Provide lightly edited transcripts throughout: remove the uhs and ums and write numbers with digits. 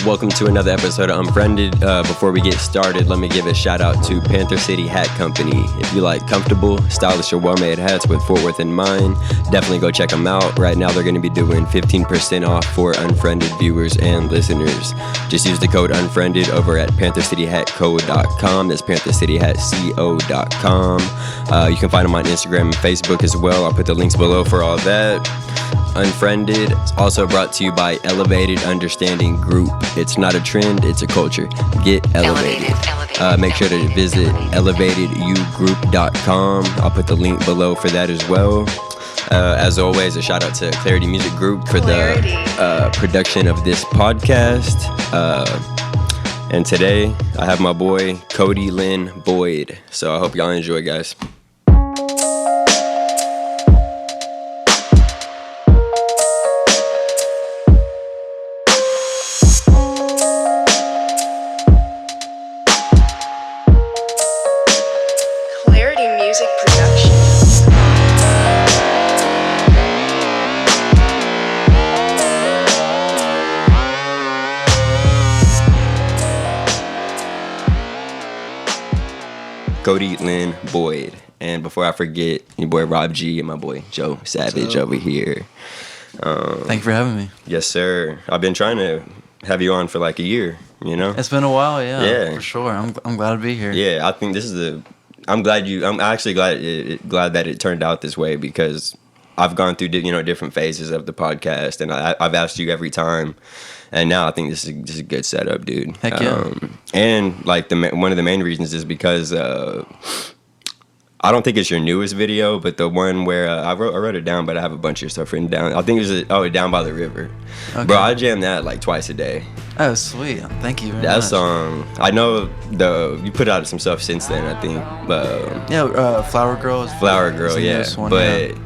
Welcome to another episode of Unfriended. Before we get started, let me give a shout out to Panther City Hat Company. If you like comfortable, stylish, or well-made hats with Fort Worth in mind, definitely go check them out. Right now, they're going to be doing 15% off for Unfriended viewers and listeners. Just use the code Unfriended over at PantherCityHatCo.com. That's PantherCityHatCo.com. You can find them on Instagram and Facebook as well. I'll put the links below for all that. Unfriended is also brought to you by Elevated Understanding Group. It's not a trend, it's a culture. Get elevated. Make sure to visit elevatedugroup.com. I'll put the link below for that as well. As always, a shout out to Klarity Music Group for the production of this podcast. And today, I have my boy Cody Lynn Boyd. So I hope y'all enjoy, guys. Cody Lynn Boyd. And before I forget, your boy Rob G and my boy Joe Savage over here. Thank you for having me. Yes, sir. I've been trying to have you on for like a year, you know? It's been a while, yeah. For sure. I'm glad to be here. Yeah, I think this is I'm actually glad that it turned out this way, because I've gone through different phases of the podcast, and I've asked you every time. And now I think this is a good setup, dude. Heck yeah. And like one of the main reasons is because I don't think it's your newest video, but the one where I wrote it down, but I have a bunch of stuff written down. I think it was Down by the River. Okay. Bro, I jam that like twice a day. Oh, sweet. Thank you very that much. Song, I know you put out some stuff since then, I think. Flower Girl. Flower Girl, yeah. One,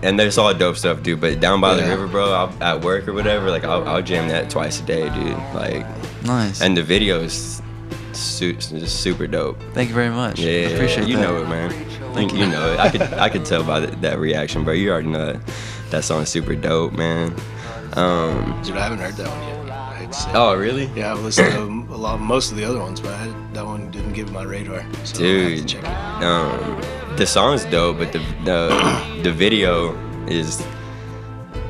and there's all dope stuff, dude. But Down by the River, bro, at work or whatever, like I'll jam that twice a day, dude. Like, nice. And the video is super dope. Thank you very much. Yeah, I appreciate that. You know it, man. You know it. I could tell by that reaction, bro. You already know that song's super dope, man. Dude, I haven't heard that one yet. Oh, really? Yeah, I've listened to most of the other ones, but that one didn't give my radar. So dude, I have to check it. The song's dope, but the video is.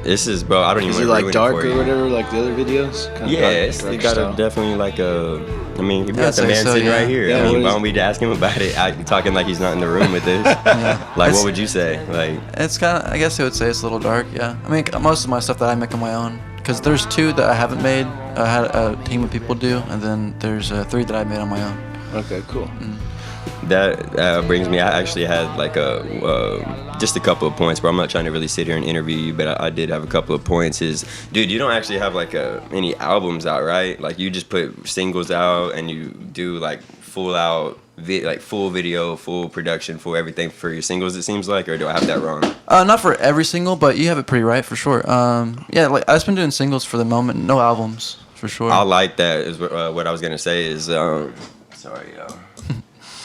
This is, bro. I don't even. Is it like dark or whatever, like the other videos? It's got definitely like a. I mean, we got the man sitting right here. Yeah, I mean, why don't we ask him about it? Talking like he's not in the room with this. Like, what would you say? Like, it's kind of. I guess I would say it's a little dark. Yeah. I mean, most of my stuff that I make on my own. Because there's 2 that I haven't made. I had a team of people do, and then there's 3 that I made on my own. Okay, cool. That brings me. I actually had like just a couple of points, but I'm not trying to really sit here and interview you, but I did have a couple of points. Dude, you don't actually have like any albums out, right? Like you just put singles out and you do like full video, full production, full everything for your singles, it seems like, or do I have that wrong? Not for every single, but you have it pretty right for sure. Like I've been doing singles for the moment, no albums for sure. I like that. Is what I was gonna say is sorry, yo.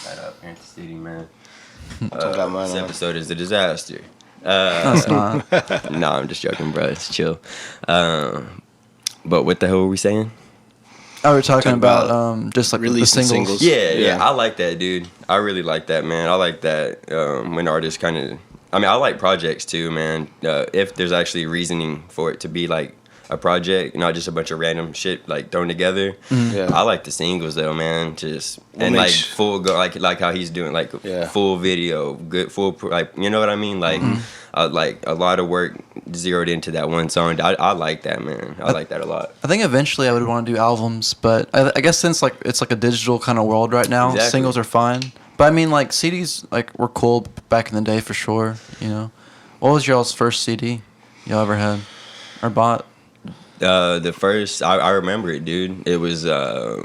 Shut up, Panther City, man. This episode is a disaster. No, it's not. Nah, I'm just joking, bro. It's chill. But what the hell were we saying? Oh, we're talking about just like the singles. Yeah, I like that, dude. I really like that, man. I like that when artists kind of. I mean, I like projects too, man. If there's actually reasoning for it to be like a project, not just a bunch of random shit like thrown together. Mm-hmm. Yeah. I like the singles though, man. Full go like how he's doing, like full video, good full like, you know what I mean, like. Like a lot of work zeroed into that one song. I like that, man. I like that a lot. I think eventually I would want to do albums, but I guess since like it's like a digital kind of world right now, singles are fine. But I mean, like CDs like were cool back in the day for sure. You know, what was y'all's first CD y'all ever had or bought? The first I remember it, dude. It was I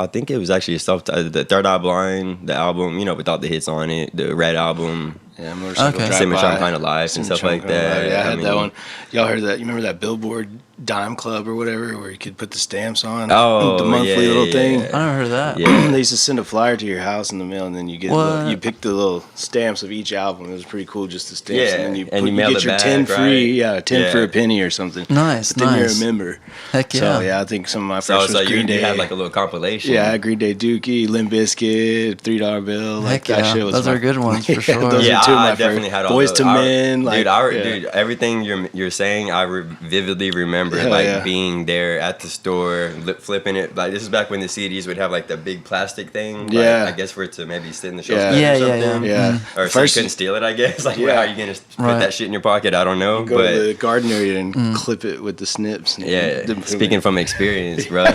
think it was actually the Third Eye Blind, the album, you know, without the hits on it, the Red album. Yeah, Motorcycle Drive-By, Symmetron Kind of Life and stuff like that. Yeah, I had that one. Y'all heard that? You remember that Billboard Dime Club or whatever, where you could put the stamps on. Oh, the monthly little thing. I never heard of that. Yeah. They used to send a flyer to your house in the mail, and then you get you pick the little stamps of each album. It was pretty cool, just the stamps. Yeah, And and you mail get it your back, 10 free, right? 10 for a penny or something. Nice, but then nice. you're a member. Heck yeah. So yeah, I think some of my first was Green Day. You had like a little compilation. Yeah, Green Day Dookie, Limp Bizkit, $3 bill. Like Heck that yeah. shit was Those are good ones for sure. Those are two of my definitely first. had all Boys those. to Men. Like, dude, everything you're saying, I vividly remember being there at the store, flipping it. Like this is back when the CDs would have like the big plastic thing. Like, I guess for it to maybe sit in the shelf or something. Yeah. Or so you couldn't steal it, I guess. Like, how are you gonna put that shit in your pocket? I don't know. Go to the garden area and clip it with the snips. And speaking from experience, bro.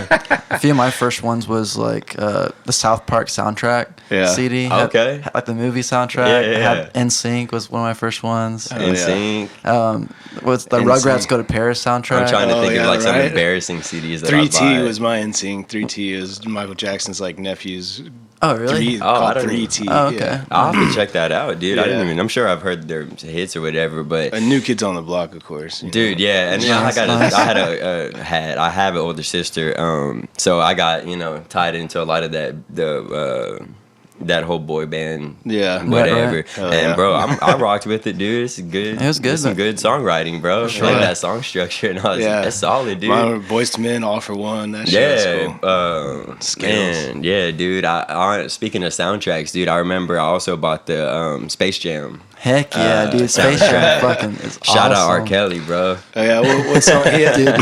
A few of my first ones was like the South Park soundtrack CD. Okay. Had, like the movie soundtrack. Yeah. Had NSYNC was one of my first ones. NSYNC. What's the Rugrats Go to Paris soundtrack? I'm trying to think of like some embarrassing CDs that 3T was my NSYNC. 3T is Michael Jackson's like nephew's. Oh really? Called 3T. Oh, okay. Yeah. I'll have to check that out, dude. I didn't even. I'm sure I've heard their hits or whatever, but New Kids on the Block, of course. Dude, yeah, and I have an older sister, so I got tied into a lot of that whole boy band, whatever. Right. And bro, I rocked with it, dude. It's good. It was good. It's some good songwriting, bro. Sure. Like that song structure and all. That's solid, dude. My Boys to Men, All for One. That shit was cool. Man, yeah, dude. I speaking of soundtracks, dude, I remember I also bought the Space Jam. Heck yeah, dude. Space Jam fucking is Shout out awesome. R. Kelly, bro. Oh yeah, what song? Dude.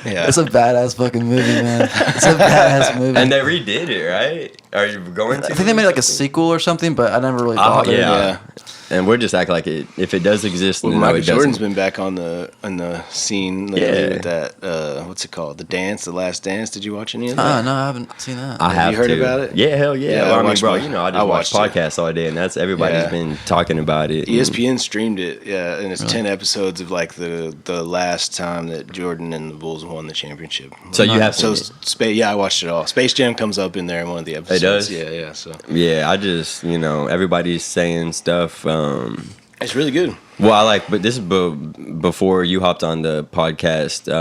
Yeah, it's a badass fucking movie, man. It's a badass movie. And they redid it, right? Are you going to? I think they made like a sequel or something, but I never really bothered. Yeah. And we're just acting like it. If it does exist, well, then Michael it Jordan's doesn't. been back on the scene lately with that. What's it called? The Last Dance. Did you watch any of that? No, I haven't seen that. Have you heard about it? Yeah, hell yeah. Yeah, Well, I mean, watched bro, it. I just watch podcasts all day, and that's everybody's been talking about it. ESPN streamed it, and it's 10 episodes of like the last time that Jordan and the Bulls won the championship. So you have I watched it all. Space Jam comes up in there in one of the episodes. It does? Yeah. So I just everybody's saying stuff. it's really good. Well, but this is before you hopped on the podcast.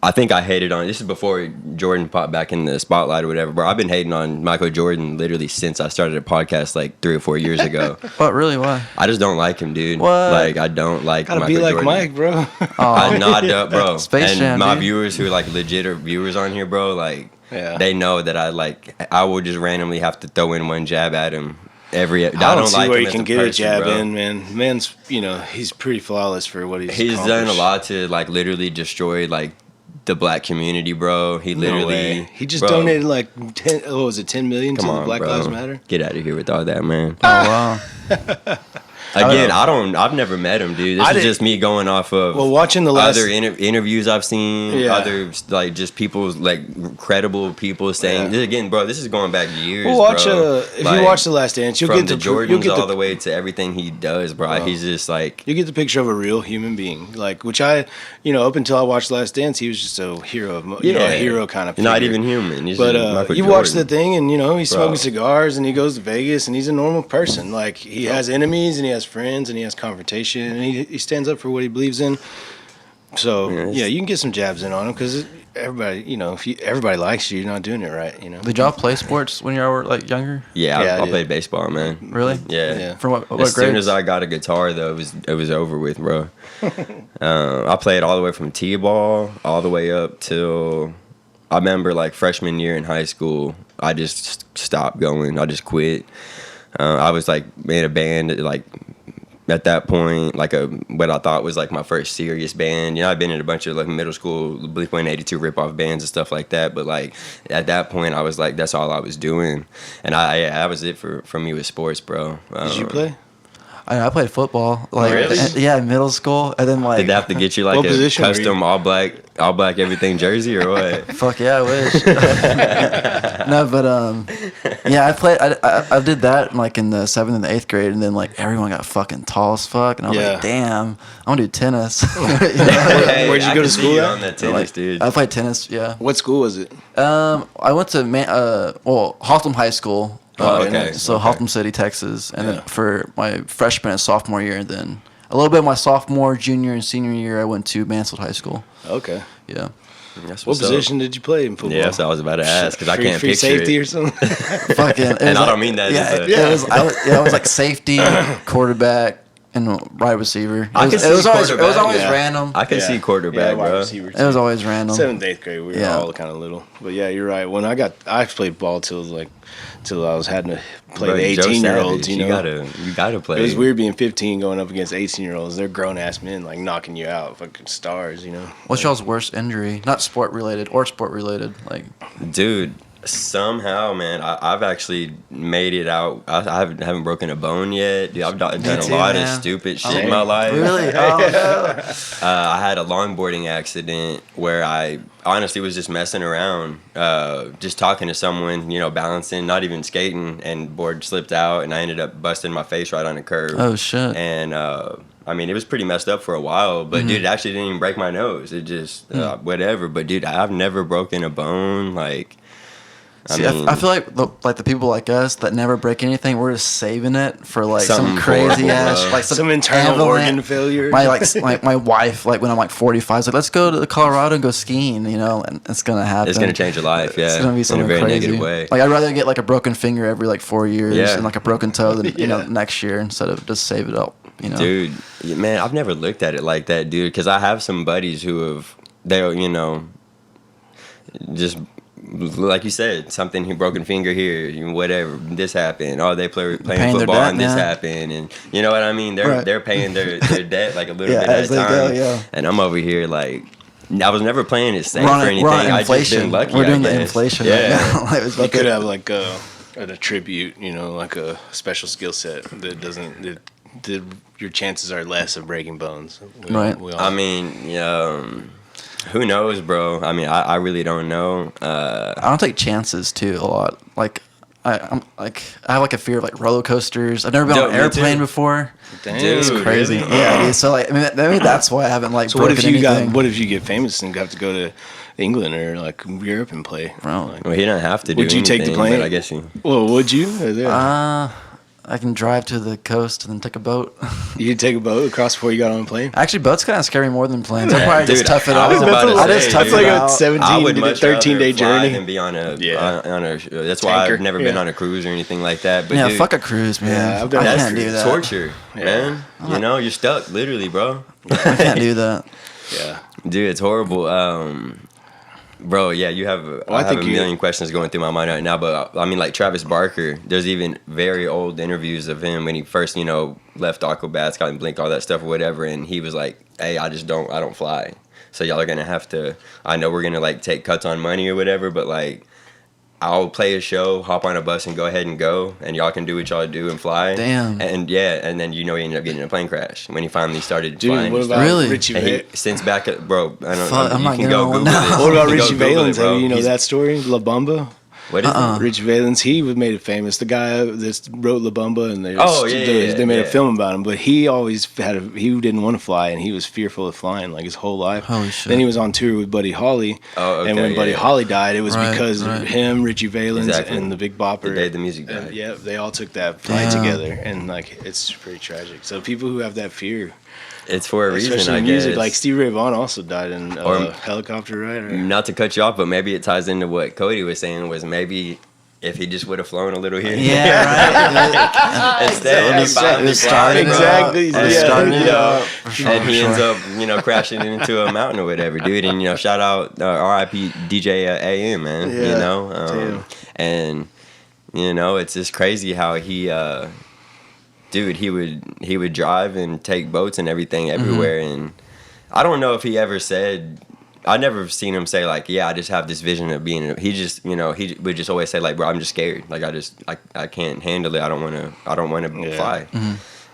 I think I hated on. This is before Jordan popped back in the spotlight or whatever. Bro, I've been hating on Michael Jordan literally since I started a podcast like 3 or 4 years ago. What, really? Why? I just don't like him, dude. What? Like, I don't like Gotta Michael be like Jordan. Mike, bro. I don't, bro. Space and Jam, my dude. viewers who like legit are viewers on here, bro, like they know that I will just randomly have to throw in one jab at him. I don't see like where him you as can a get person, a jab bro. in, man. Man's, he's pretty flawless for what he's done a accomplished. lot to like literally destroy like the black community, bro. He literally he just donated like 10 million to the Black bro. Lives Matter. Get out of here with all that, man. Oh wow. Again, I've never met him, dude. This is just me going off of watching the last other interviews I've seen, other like just people's like credible people saying. This, again, bro, this is going back years. Well, watch bro. if you watch The Last Dance, you'll from get the the Jordans all the way to everything he does, bro. He's just like you get the picture of a real human being, like which up until I watched The Last Dance, he was just a hero, a hero kind of figure. Not even human. He's But just Michael you Jordan. watch the thing, and he's smoking cigars, and he goes to Vegas, and he's a normal person. Like he has enemies, and he has friends, and he has confrontation, and he stands up for what he believes in. So you can get some jabs in on him because everybody, if everybody likes you, you're not doing it right. Did y'all play sports when y'all were like younger? Yeah, I played baseball, man. Really? Yeah. From what as soon grades? as I got a guitar, though, it was over with, bro. I played all the way from t-ball all the way up till I remember like freshman year in high school. I just stopped going. I just quit. I was like in a band like. At that point, like what I thought was like my first serious band. I've been in a bunch of like middle school Blink-182 rip-off bands and stuff like that. But like at that point, I was like, that's all I was doing, and that was it for me with sports, bro. Did you play? I played football. Like Really? Yeah, in middle school, and then like Did they have to get you like What a position were custom all black everything jersey or what? Fuck yeah, I wish. No, but I played. I did that like in the 7th and the 8th grade, and then like everyone got fucking tall as fuck, and I was like, damn, I want to do tennis. Where'd you go to school at? On that tennis, dude. I played tennis. Yeah. What school was it? I went to Haltom High School. Oh, okay. So Haltom City, Texas, and then for my freshman and sophomore year, and then a little bit my sophomore, junior, and senior year. I went to Mansfield High School. Okay. Yeah. What position did you play in football? Yeah, that's what I was about to ask because I can't free picture safety it. or something. Fucking. And I don't mean that. It was like safety, quarterback, and wide receiver. It was always random. I can see quarterback, bro. It was always random. 7th, 8th grade, we were all kind of little. But yeah, you're right. When I played ball till I was having to play the 18-year-olds. You gotta play. It was weird being 15 going up against 18-year-olds. They're grown ass men like knocking you out, fucking stars. What's y'all's worst injury? Not sport related or sport related, like. Dude, somehow, man, I've actually made it out. I haven't broken a bone yet. Dude, I've done a lot of stupid shit in my life. Really? Oh, no. I had a longboarding accident where I honestly was just messing around, just talking to someone, balancing, not even skating, and board slipped out, and I ended up busting my face right on a curb. Oh, shit. And, it was pretty messed up for a while, but dude, it actually didn't even break my nose. It just, whatever. But dude, I've never broken a bone, like... I feel like the people like us that never break anything, we're just saving it for like some crazy ass, like some internal organ failure. My wife, like when I'm like 45, is like, let's go to Colorado and go skiing, and it's gonna happen. It's gonna change your life, yeah. It's gonna be something in a very crazy. negative way. Like I'd rather get like a broken finger every like 4 years and like a broken toe than next year instead of just save it up. Dude, man, I've never looked at it like that, dude. Because I have some buddies who just. Like you said, something broken finger here, whatever. This happened. Oh, they playing football and this happened, and you know what I mean. They're paying their debt like a little bit at a time. And I'm over here like I was never playing it safe or anything. I just been lucky. We're doing the inflation right now. You could have like a tribute, like a special skill set that doesn't. Your chances are less of breaking bones. Who knows, bro? I really don't know. I don't take chances too a lot. Like I have like a fear of like roller coasters. I've never been on an airplane before. Damn, dude, it's crazy. Really? Yeah, dude, so like maybe that's why I haven't like. So what if you get famous and have to go to England or like Europe and play? Well, he don't have to. Would you take the plane? I guess he. Well, would you? I can drive to the coast and then take a boat. You could take a boat across before you got on a plane? Actually, boats kind of scare me more than planes. I'd probably just tough it out. That's like a 17 to 13-day journey. And be on a that's why I've never been on a cruise or anything like that. But fuck a cruise, man. Yeah, I can't do that. Torture, man. You're stuck, literally, bro. I can't do that. Yeah. Dude, it's horrible. Bro, yeah, I have a million questions going through my mind right now, but like Travis Barker, there's even very old interviews of him when he first, left Aquabats, got in Blink, all that stuff or whatever, and he was like, hey, I don't fly. So y'all are going to have to, I know we're going to like take cuts on money or whatever, but like, I'll play a show, hop on a bus, and go ahead and go, and y'all can do what y'all do and fly. Damn. And and then he ended up getting in a plane crash when he finally started flying. What about Richie Valens? Since back, bro, I don't know. I'm not You can go Google now. it. What about Richie Valens? You know that story? La Bamba? What is it? Richie Valens, he made it famous. The guy that wrote La Bamba, and they made a film about him. But he always he didn't want to fly, and he was fearful of flying like his whole life. Holy shit. Then he was on tour with Buddy Holly, and when Buddy Holly died, it was because of him, Richie Valens, and the Big Bopper. The day the music died. They all took that flight together, and like it's pretty tragic. So people who have that fear. It's for a reason, especially I music. guess. Like Stevie Ray Vaughan also died in a helicopter ride. Not to cut you off, but maybe it ties into what Cody was saying, was maybe if he just would have flown a little here. Yeah, right. Instead, he finally started exactly. And he ends up, crashing into a mountain or whatever, dude. And shout out R.I.P. DJ AM, man. And it's just crazy how he. Dude, he would drive and take boats and everything everywhere, and I don't know if he ever said. I never seen him say like, "Yeah, I just have this vision of being." He just, he would just always say like, "Bro, I'm just scared. Like, I can't handle it. I don't want to fly."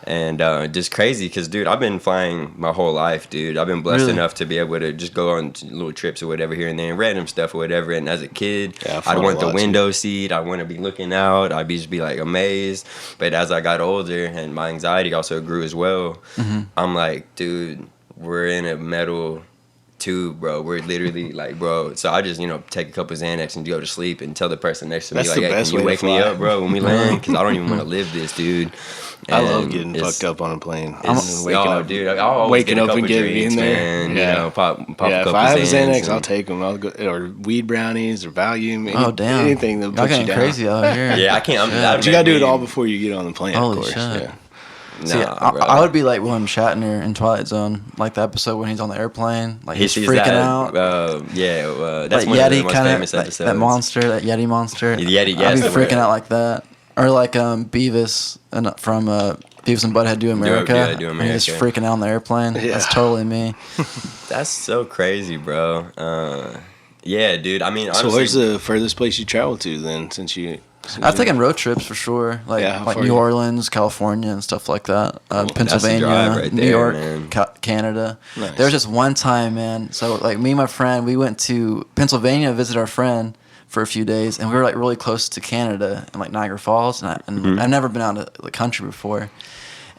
And just crazy because, dude, I've been flying my whole life, dude. I've been blessed enough to be able to just go on little trips or whatever here and there, and random stuff or whatever. And as a kid, I'd want the window seat. I want to be looking out. I'd just be like amazed. But as I got older and my anxiety also grew as well, I'm like, dude, we're in a metal tube, bro. We're literally like, bro. So I just, take a couple Xanax and go to sleep and tell the person next to me, like, hey, can you wake me up, bro, when we land? Because I don't even want to live this, dude. And I love getting fucked up on a plane. Waking up, dude. I always get a couple drinks, man. Yeah. Pop a couple if I have Xanax, and I'll take them. I'll go, or weed brownies or Valium. Damn. Anything that puts you down. Crazy out here. Yeah, I can't. But you gotta do it all before you get on the plane. Holy of course. shit. Yeah. See, I would be like William Shatner in Twilight Zone, like the episode when he's on the airplane, like he's freaking out. That's like one Yeti, of the most famous episodes. That Yeti monster. The Yeti, I'd be freaking out like that, or like Beavis from Beavis and Butthead Do America. Do America. He's freaking out on the airplane. Yeah. That's totally me. That's so crazy, bro. Yeah, dude. I mean, honestly, so where's the furthest place you traveled to then? I've taken road trips for sure, like New Orleans, California, and stuff like that. Pennsylvania, right New York, Canada. Nice. There was just one time, man. So like me and my friend, we went to Pennsylvania to visit our friend for a few days, and we were like really close to Canada and like Niagara Falls, and I've never been out of the country before,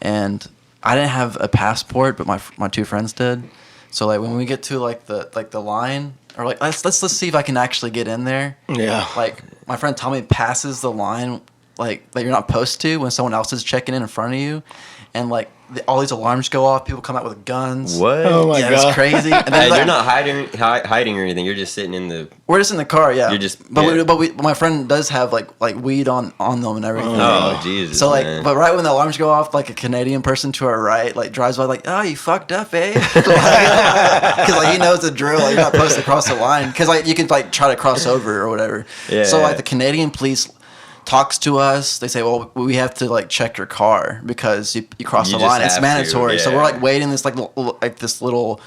and I didn't have a passport, but my two friends did. So like when we get to like the line. Or like let's see if I can actually get in there. Yeah. Like my friend Tommy passes the line like that you're not supposed to when someone else is checking in front of you, and like all these alarms go off. People come out with guns. What? Oh my god, it's crazy. And then, you're not hiding or anything. You're just sitting in the. We're just in the car, yeah. You're just. But my friend does have like weed on them and everything. Oh Jesus. So like, man. but right when the alarms go off, like a Canadian person to our right like drives by like, oh, you fucked up, eh? Because like he knows the drill. Like, you're not supposed to cross the line because like you can like try to cross over or whatever. Yeah. So like the Canadian police talks to us. They say, well, we have to like check your car because you cross the line. It's mandatory. So we're like waiting this this little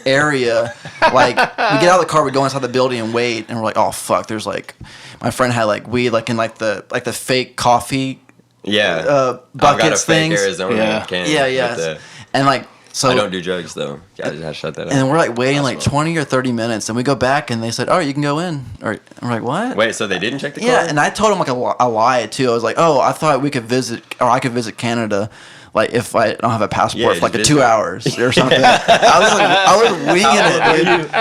area. Like we get out of the car, we go inside the building and wait, and we're like, oh fuck. There's like my friend had like weed like in like the fake coffee. Yeah. Buckets I've got a fake things. Arizona can. Yeah. And like. So, I don't do drugs though. I just have to shut that up. And we're like waiting like 20 or 30 minutes, and we go back, and they said, "Oh, you can go in." Or we're like, "What?" Wait, so they didn't check the car? Yeah, and I told them like a lie too. I was like, "Oh, I thought we could visit, or I could visit Canada, like if I don't have a passport for like 2 hours or something." I was winging it, dude.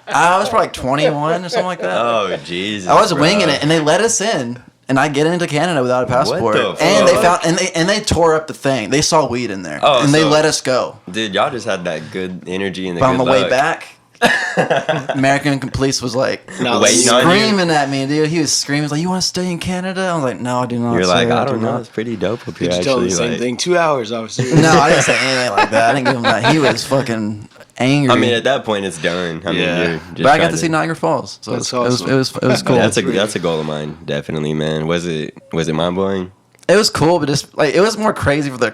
I was probably like 21 or something like that. Oh Jesus! I was winging it, and they let us in. And I get into Canada without a passport. What the fuck? And they found and they tore up the thing. They saw weed in there. Oh, and they let us go. Dude, y'all just had that good energy and the but good on the luck. way back, American police was like waiting on screaming at me, dude. He was screaming, like, "You want to stay in Canada?" I was like, "No, I do not." You're sir. like, I don't know. not." It's pretty dope up here. Did you tell him the same thing? 2 hours, officer. No, I didn't say anything like that. I didn't give him that. He was fucking angry. I mean, at that point, it's done. I mean, you're just but I got to see Niagara Falls, so That's awesome. it was cool. That's a goal of mine, definitely, man. Was it mind blowing? It was cool, but just like it was more crazy for the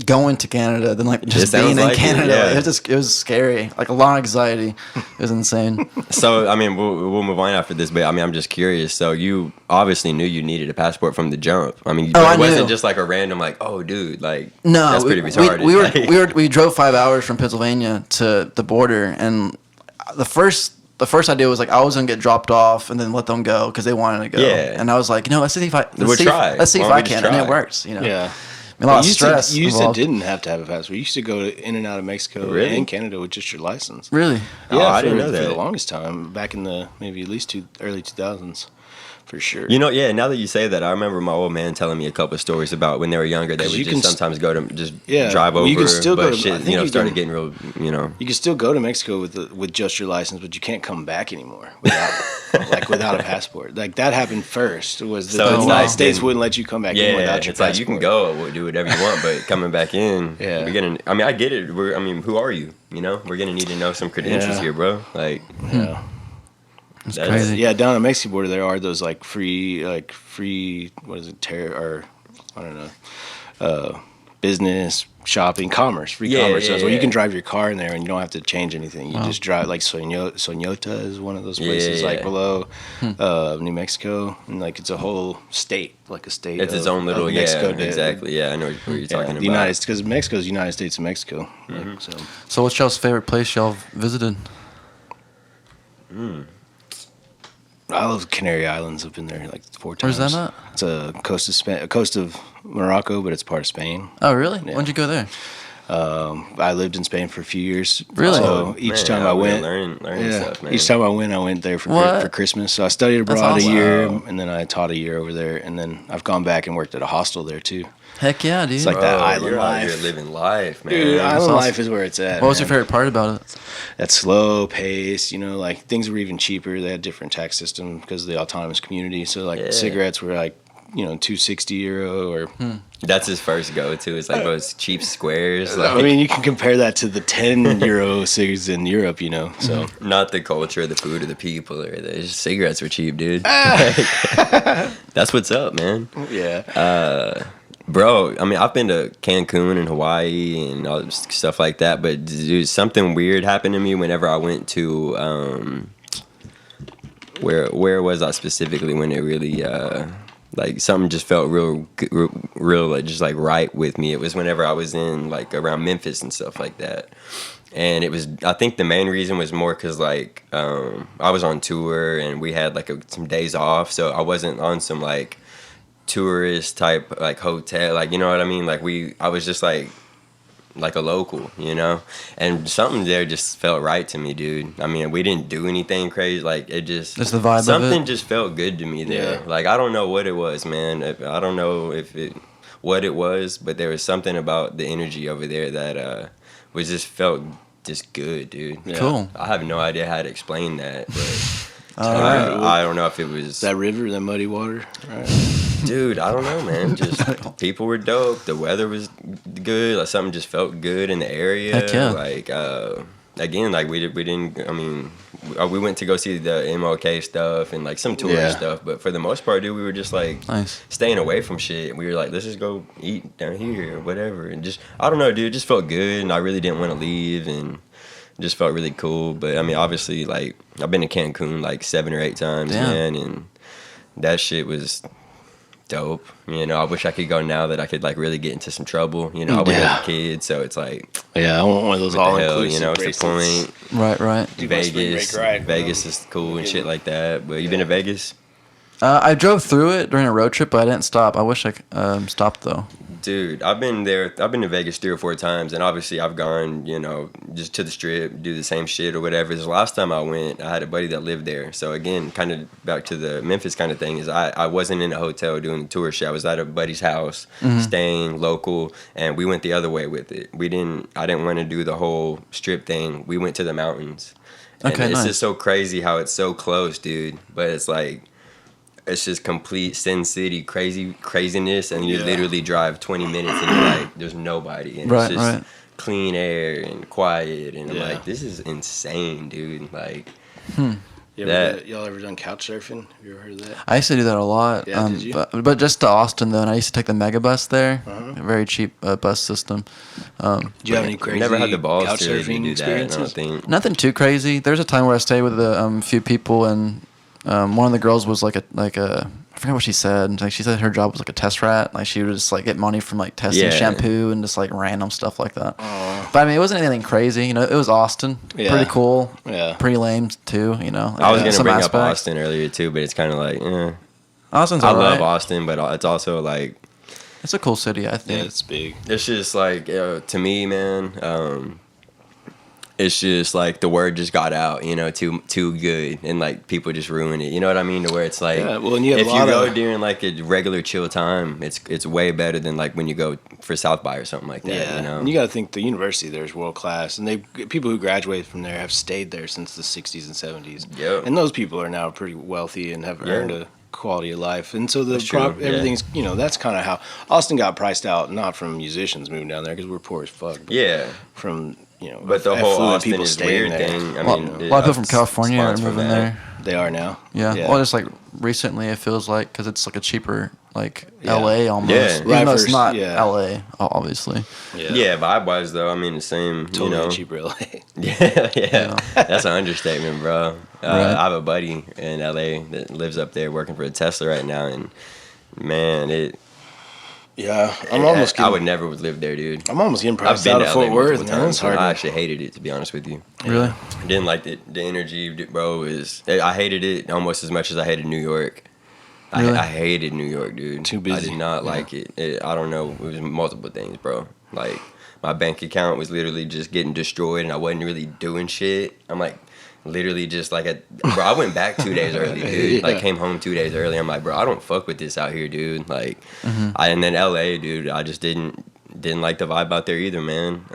going to Canada than like just being in Canada. Yeah. Like, it was scary, like a lot of anxiety. It was insane. So I mean, we'll move on after this, but I mean, I'm just curious. So you obviously knew you needed a passport from the jump. I mean, it wasn't just like a random like, oh, dude, like no, that's pretty retarded. We drove 5 hours from Pennsylvania to the border, and the first idea was like I was gonna get dropped off and then let them go because they wanted to go. Yeah. And I was like, let's see if I can, and it works. You know. Yeah. A lot of stress. You used to didn't have to have a passport. You used to go in and out of Mexico and Canada with just your license. Really? Yeah, I didn't know that. For the longest time, back in the maybe at least early 2000s. For sure. You know, yeah, now that you say that, I remember my old man telling me a couple of stories about when they were younger, they would just sometimes go to drive over. You can still go to, shit, started getting real, You can still go to Mexico with just your license, but you can't come back anymore without a passport. Like that happened first. The United States wouldn't let you come back in without your passport. Like you can go, do whatever you want, but coming back in, I mean, I get it. Who are you? We're gonna need to know some credentials here, bro. Like, yeah. It's crazy. Yeah, down on the Mexican border, there are those free, what is it, I don't know, business, shopping, commerce, commerce. Where you can drive your car in there and you don't have to change anything. You just drive, like Soñota is one of those places, below New Mexico. And, it's a whole state, like a state. It's its own little, Mexico exactly. Yeah, I know what you're talking about. Because Mexico's the United States of Mexico. Mm-hmm. So what's y'all's favorite place y'all visited? I love Canary Islands. I've been there 4 times. Where's that at? It's a coast of Morocco, but it's part of Spain. Oh, really? Yeah. When'd you go there? I lived in Spain for a few years. Really? So each time I went, learning stuff, man. Each time I went there for Christmas. So I studied abroad a year, and then I taught a year over there, and then I've gone back and worked at a hostel there too. Heck yeah, dude. It's like that island life. You're living life, man. Dude, island life is where it's at. What was your favorite part about it? That slow pace, like things were even cheaper. They had different tax system because of the autonomous community. So like cigarettes were like, €260 or. That's his first go-to. It's like those cheap squares. Like, I mean, you can compare that to the €10 cigarettes in Europe, So not the culture, the food, or the people. Or cigarettes were cheap, dude. That's what's up, man. Yeah. Bro, I mean, I've been to Cancun and Hawaii and all this stuff like that, but dude, something weird happened to me whenever I went to where was I specifically when it really like something just felt real like, just like right with me. It was whenever I was in like around Memphis and stuff like that. And it was, I think the main reason was more because like I was on tour and we had like some days off, so I wasn't on some like tourist type like hotel, like, you know what I mean? Like I was just like a local, and something there just felt right to me, dude. I mean, we didn't do anything crazy, like it just the vibe something of it. Just felt good to me there. Like I don't know what it was, man. I don't know what it was, but there was something about the energy over there that was just felt just good, dude. Cool. I have no idea how to explain that, but I don't know if it was that river, that muddy water, right? Dude, I don't know, man. Just people were dope. The weather was good. Like something just felt good in the area. Heck yeah. Like again, like we didn't. I mean, we went to go see the MLK stuff and like some tourist stuff. But for the most part, dude, we were just like staying away from shit. We were like, let's just go eat down here or whatever. And just I don't know, dude. It just felt good, and I really didn't want to leave, and it just felt really cool. But I mean, obviously, like I've been to Cancun like 7 or 8 times, man, and that shit was dope. I wish I could go now that I could like really get into some trouble. I went as a kid, so it's like I want one of those all inclusive. What's the point? Right. Vegas is cool and shit like that. But you been to Vegas? I drove through it during a road trip, but I didn't stop. I wish I stopped though. Dude, I've been there. I've been to Vegas 3 or 4 times, and obviously I've gone, just to the strip, do the same shit or whatever. The last time I went, I had a buddy that lived there. So again, kind of back to the Memphis kind of thing is I wasn't in a hotel doing the tour shit. I was at a buddy's house, staying local, and we went the other way with it. I didn't want to do the whole strip thing. We went to the mountains. And it's just so crazy how it's so close, dude. But it's like, it's just complete Sin City craziness, and you literally drive 20 minutes and you're like, there's nobody, and it's just clean air and quiet, and I'm like, this is insane, dude. Like, y'all ever done couch surfing? Have you ever heard of that? I used to do that a lot. Yeah, did you? But just to Austin though, and I used to take the Megabus there. A very cheap bus system. Do you have any crazy never had the balls couch to surfing do experiences? that, I don't think. Nothing too crazy. There's a time where I stayed with a few people, and one of the girls was like a I forgot what she said. Like she said her job was like a test rat. Like she would just like get money from like testing shampoo and just like random stuff like that. But I mean, it wasn't anything crazy. It was Austin. Pretty cool. Yeah. Pretty lame too. Like, I was gonna bring up Austin earlier too, but it's kind of like, Austin's I alright. love Austin, but it's also like, it's a cool city. I think it's big. It's just like to me, man. It's just like the word just got out, too good, and like people just ruin it. You know what I mean? To where it's like, and you have if you go during like a regular chill time, it's way better than like when you go for South by or something like that. Yeah, and you got to think the university there is world class, and people who graduate from there have stayed there since the 60s and 70s. Yeah, and those people are now pretty wealthy and have earned a quality of life, and so everything's that's kind of how Austin got priced out, not from musicians moving down there because we're poor as fuck. But from but the whole Austin people is weird there. thing. I mean, a lot of people from California are moving there. They are now. Yeah. Well, just like recently, it feels like because it's like a cheaper, like LA almost. Yeah. Even though it's not LA, obviously. Yeah, vibe wise though, I mean the same. Totally cheaper LA. Yeah. That's an understatement, bro. I have a buddy in LA that lives up there working for a Tesla right now, and man, I would never live there, dude. I'm almost getting priced out of Fort Worth, man. I actually hated it, to be honest with you. Really? I didn't like the energy, bro. I hated it almost as much as I hated New York. Really? I hated New York, dude. Too busy. I did not like it. I don't know. It was multiple things, bro. Like, my bank account was literally just getting destroyed, and I wasn't really doing shit. I'm like, literally just like, bro, I went back 2 days early, dude. Yeah. Like, came home 2 days early. I'm like, bro, I don't fuck with this out here, dude. Like, and then LA, dude, I just didn't like the vibe out there either, man.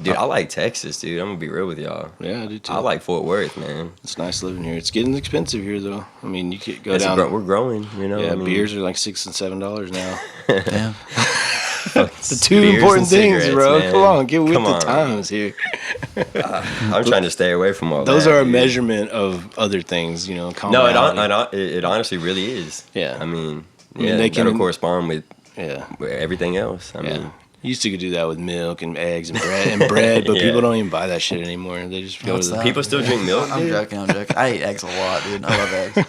Dude, I like Texas, dude. I'm gonna be real with y'all. Yeah, I do too. I like Fort Worth, man. It's nice living here. It's getting expensive here, though. I mean, you could go down. We're growing, you know. Yeah, I mean, beers are like $6 and $7 now. Damn. The two important things, bro. Man. Come on, get with the times here. I'm trying to stay away from all Those that. Those are a measurement of other things, you know. No, it honestly really is. Yeah. I mean they can correspond with everything else. I mean. You used to do that with milk and eggs and bread, but people don't even buy that shit anymore. They just go to the... People still drink milk? I'm joking. I eat eggs a lot, dude. I love eggs.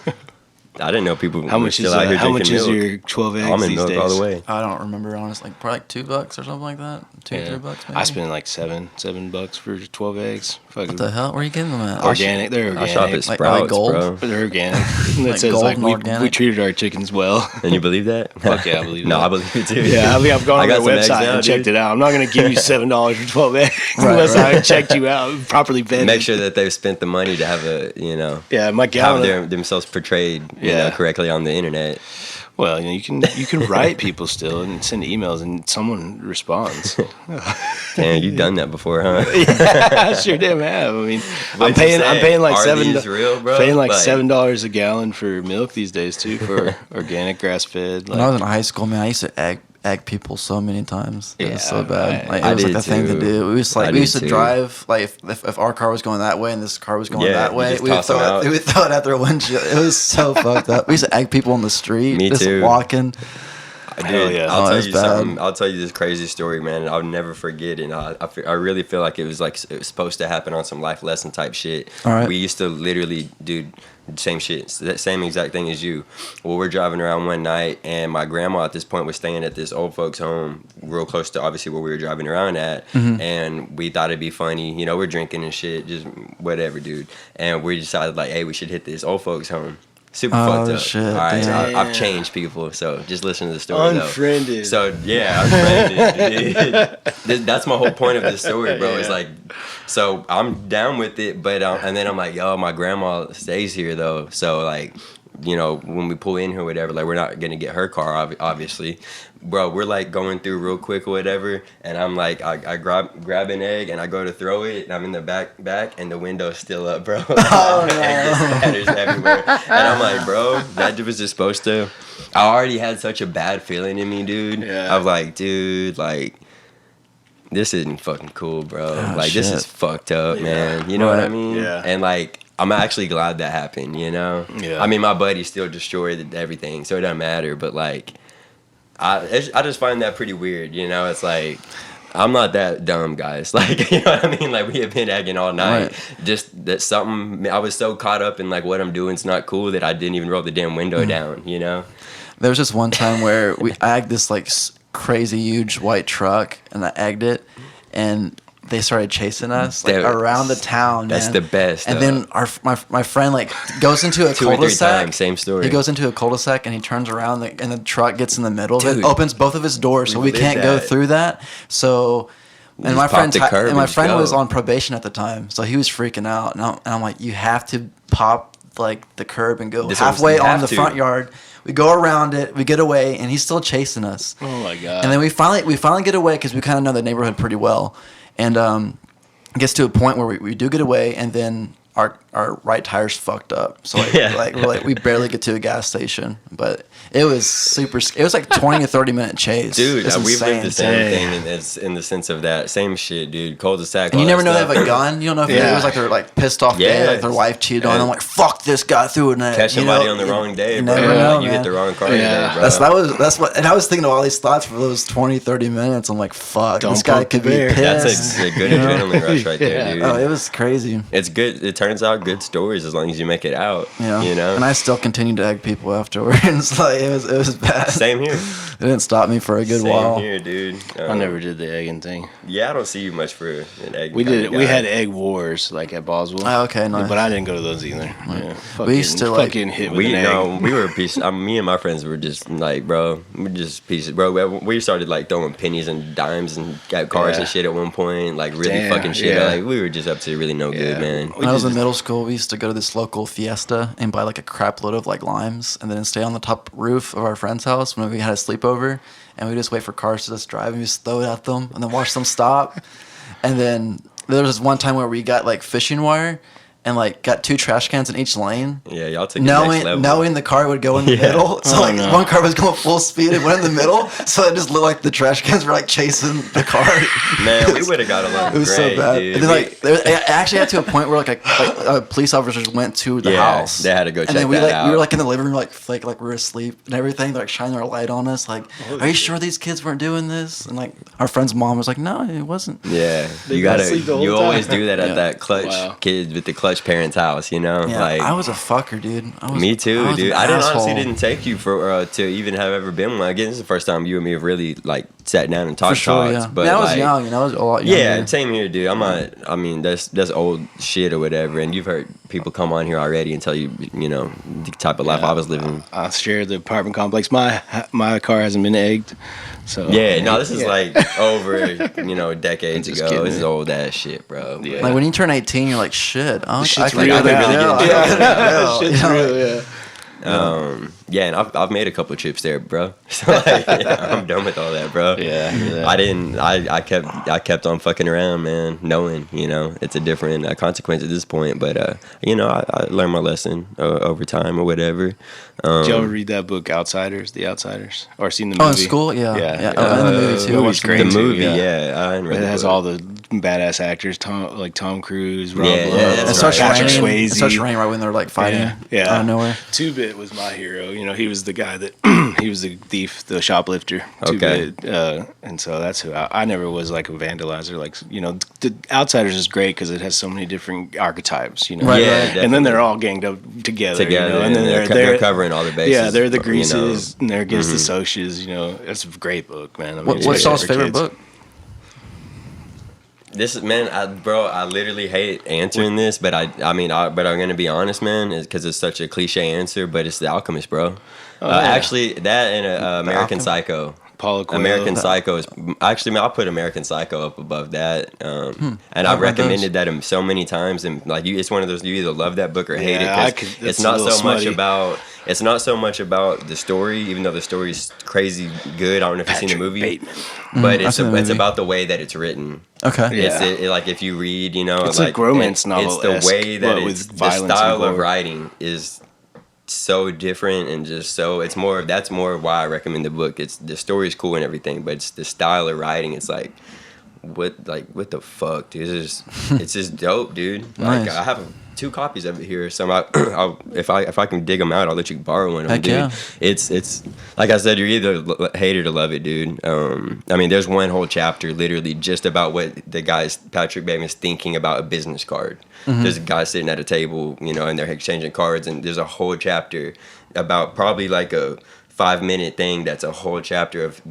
I didn't know people how much still out here how much milk. Is your 12 eggs almond these milk days? all the way. I don't remember, honestly. Probably like $2 or something like that. $2-3 maybe. I spend like $7 for 12 eggs. What the hell? Where are you getting them at? Organic. They're organic. I shop at Sprouts, like gold? bro. They're organic. That says like we treated our chickens well. And you believe that? Fuck yeah, I believe it. No, I believe it too. Yeah, I've gone on their website and checked it out. I'm not going to give you $7 for 12 eggs unless I checked you out properly vetted. Make sure that they've spent the money to have my gallon have themselves portrayed correctly on the internet. Well, you can write people still and send emails and someone responds. Damn, you've done that before, huh? Yeah, I sure damn have. I mean, I'm paying like $7 a gallon for milk these days too, for organic grass fed. When I was in high school, man, I used to egg people so many times. It was so bad. It was like the thing to do. We used to drive, like if our car was going that way and this car was going that way, we would throw it out their windshield. It was so fucked up. We used to egg people on the street. Me just too. Walking. Dude, I'll tell you something. I'll tell you this crazy story, man. I'll never forget it. I really feel like it was supposed to happen on some life lesson type shit. All right. We used to literally do same shit, that same exact thing as you. Well, we're driving around one night, and my grandma at this point was staying at this old folks' home, real close to obviously where we were driving around at. And we thought it'd be funny, we're drinking and shit, just whatever, dude. And we decided like, hey, we should hit this old folks' home. Super fucked up. Shit, all right, I've changed people, so just listen to the story. Unfriended. So yeah, unfriended. Dude. That's my whole point of this story, bro. It's like, so I'm down with it, but and then I'm like, yo, my grandma stays here though, so like, when we pull in here or whatever, like we're not gonna get her car, obviously. Bro, we're like going through real quick or whatever, and I'm like, I grab an egg and I go to throw it, and I'm in the back, and the window's still up, bro. Oh no! Egg just splatters everywhere, and I'm like, bro, that was just supposed to. I already had such a bad feeling in me, dude. Yeah. I was like, dude, like, this isn't fucking cool, bro. This is fucked up, man. You know what I mean? Yeah. And like, I'm actually glad that happened, Yeah. I mean, my buddy still destroyed everything, so it doesn't matter. But like, I just find that pretty weird, It's like, I'm not that dumb, guys. Like, you know what I mean? Like, we have been egging all night. Right. Just that something, I was so caught up in like what I'm doing is not cool that I didn't even roll the damn window down, There was just one time where I egged this like crazy huge white truck, and I egged it, and they started chasing us around the town. That's the best. And then my friend like goes into a 2 or 3 cul-de-sac. times, same story. He goes into a cul-de-sac and he turns around and the truck gets in the middle of it, opens both of his doors, so we can't go through that. So. And my friend was on probation at the time, so he was freaking out, and I'm like, you have to pop like the curb and go halfway on the front yard. We go around it, we get away, and he's still chasing us. Oh my god! And then we finally get away because we kind of know the neighborhood pretty well, and it gets to a point where we do get away, and then our right tire's fucked up. So we barely get to a gas station, but it was super. It was like 20 to 30 minute chase. Dude, we've lived the same thing in the sense of that same shit, dude. Cul-de-sac. And you never know they have a gun. You don't know if it was like they're like pissed off day, like their wife cheated on them. Like fuck this guy through an egg. Catch somebody on the wrong day, you bro. Never know, you hit the wrong car today, bro. That's what. And I was thinking of all these thoughts for those 20, 30 minutes. I'm like, fuck, this guy could be pissed. That's a good adrenaline rush right there, dude. Oh, it was crazy. It's good. It turns out good stories as long as you make it out. Yeah. You know. And I still continued to egg people afterwards. Like it was bad. Same here. It didn't stop me for a good Same while. Same here, dude. I never did the egging thing. Yeah, I don't see you much for an egg. We did. We had egg wars like at Boswell. Oh, okay, nice. But I didn't go to those either. Yeah. We used to like getting hit with an egg. No, we were a piece. Me and my friends were just like, bro, we're just pieces, bro. We started like throwing pennies and dimes and got cars and shit at one point, like really fucking shit. Yeah. Like we were just up to really no good, man. When I was in middle school, we used to go to this local fiesta and buy like a crap load of like limes, and then stay on the top roof of our friend's house when we had a sleepover, and we just wait for cars to just drive and we just throw it at them and then watch them stop. And then there was this one time where we got like fishing wire and like got 2 trash cans in each lane. Yeah, y'all took it next level. Knowing the car would go in the middle. So one car was going full speed and went in the middle. So it just looked like the trash cans were like chasing the car. Man, we would have got along. It was great, so bad. Dude. And then it actually got to a point where like police officers went to the house. They had to go check and then that out. We were like in the living room like we were asleep and everything. They're like shining their light on us. Like, are you sure these kids weren't doing this? And like our friend's mom was like, no, it wasn't. Yeah, you always do that at that clutch kids with the clutch parents' house. You know, yeah, like I was a fucker, dude. Me too, dude. I honestly didn't take you for to even have ever been one. Again, this is the first time you and me have really like sat down and talked. For sure, yeah. But I was young, I was a lot younger. Yeah, same here, dude. I'm not. I mean, that's old shit or whatever. And you've heard people come on here already and tell you, you know, the type of life I was living. I share the apartment complex. My car hasn't been egged. So this is like over, decades ago. Kidding, this is old ass shit, bro. Yeah. Like when you turn 18, you're like, shit. I can really get shit's real, yeah. And I've made a couple of trips there, bro. So like, I'm done with all that, bro. Yeah, I kept on fucking around, man, knowing it's a different consequence at this point. But I learned my lesson over time or whatever. Did y'all read that book, The Outsiders, or seen the movie? Oh, in school, yeah. And the movie too. The movie's great. The movie, too, I didn't read it the has book. all the badass actors, Tom Cruise, Rob Yeah, Lowe, that's It starts right. Patrick raining. Swayze. It starts raining right when they're like fighting out of nowhere. Two-Bit was my hero. He was the guy that he was the thief, the shoplifter. Okay. Two-Bit, and so that's who I never was like a vandalizer. Like the Outsiders is great because it has so many different archetypes. Right. And then they're all ganged up together. And then they're covering all the bases. Yeah, they're the Greases and they're against the Socs. It's a great book, man. I mean, What's y'all's favorite book? This is, man, I literally hate answering this, but but I'm gonna be honest, man, because it's such a cliche answer, but it's The Alchemist, bro. Actually, that and American Psycho. Paulo Coelho. American Psycho is actually, I'll put American Psycho up above that. And I've recommended that so many times, and like it's one of those, you either love that book or hate it, because it's not so much about. It's not so much about the story, even though the story's crazy good. I don't know if you've seen the movie, Bateman. but it's about the way that it's written. Okay. It's like if you read, it's like romance novel. It's the way that the style of involved. writing is so different and just so that's more why I recommend the book. It's the story's cool and everything, but it's the style of writing. It's like what the fuck, dude? It's just dope, dude. Like Nice. I have 2 copies of it here. So if I can dig them out, I'll let you borrow one of them, Heck dude. yeah. It's like I said, you're either hate it or love it, dude. I mean, there's one whole chapter literally just about what the guy's Patrick Bateman's thinking about a business card. Mm-hmm. There's a guy sitting at a table, and they're exchanging cards, and there's a whole chapter about probably like a 5-minute thing that's a whole chapter of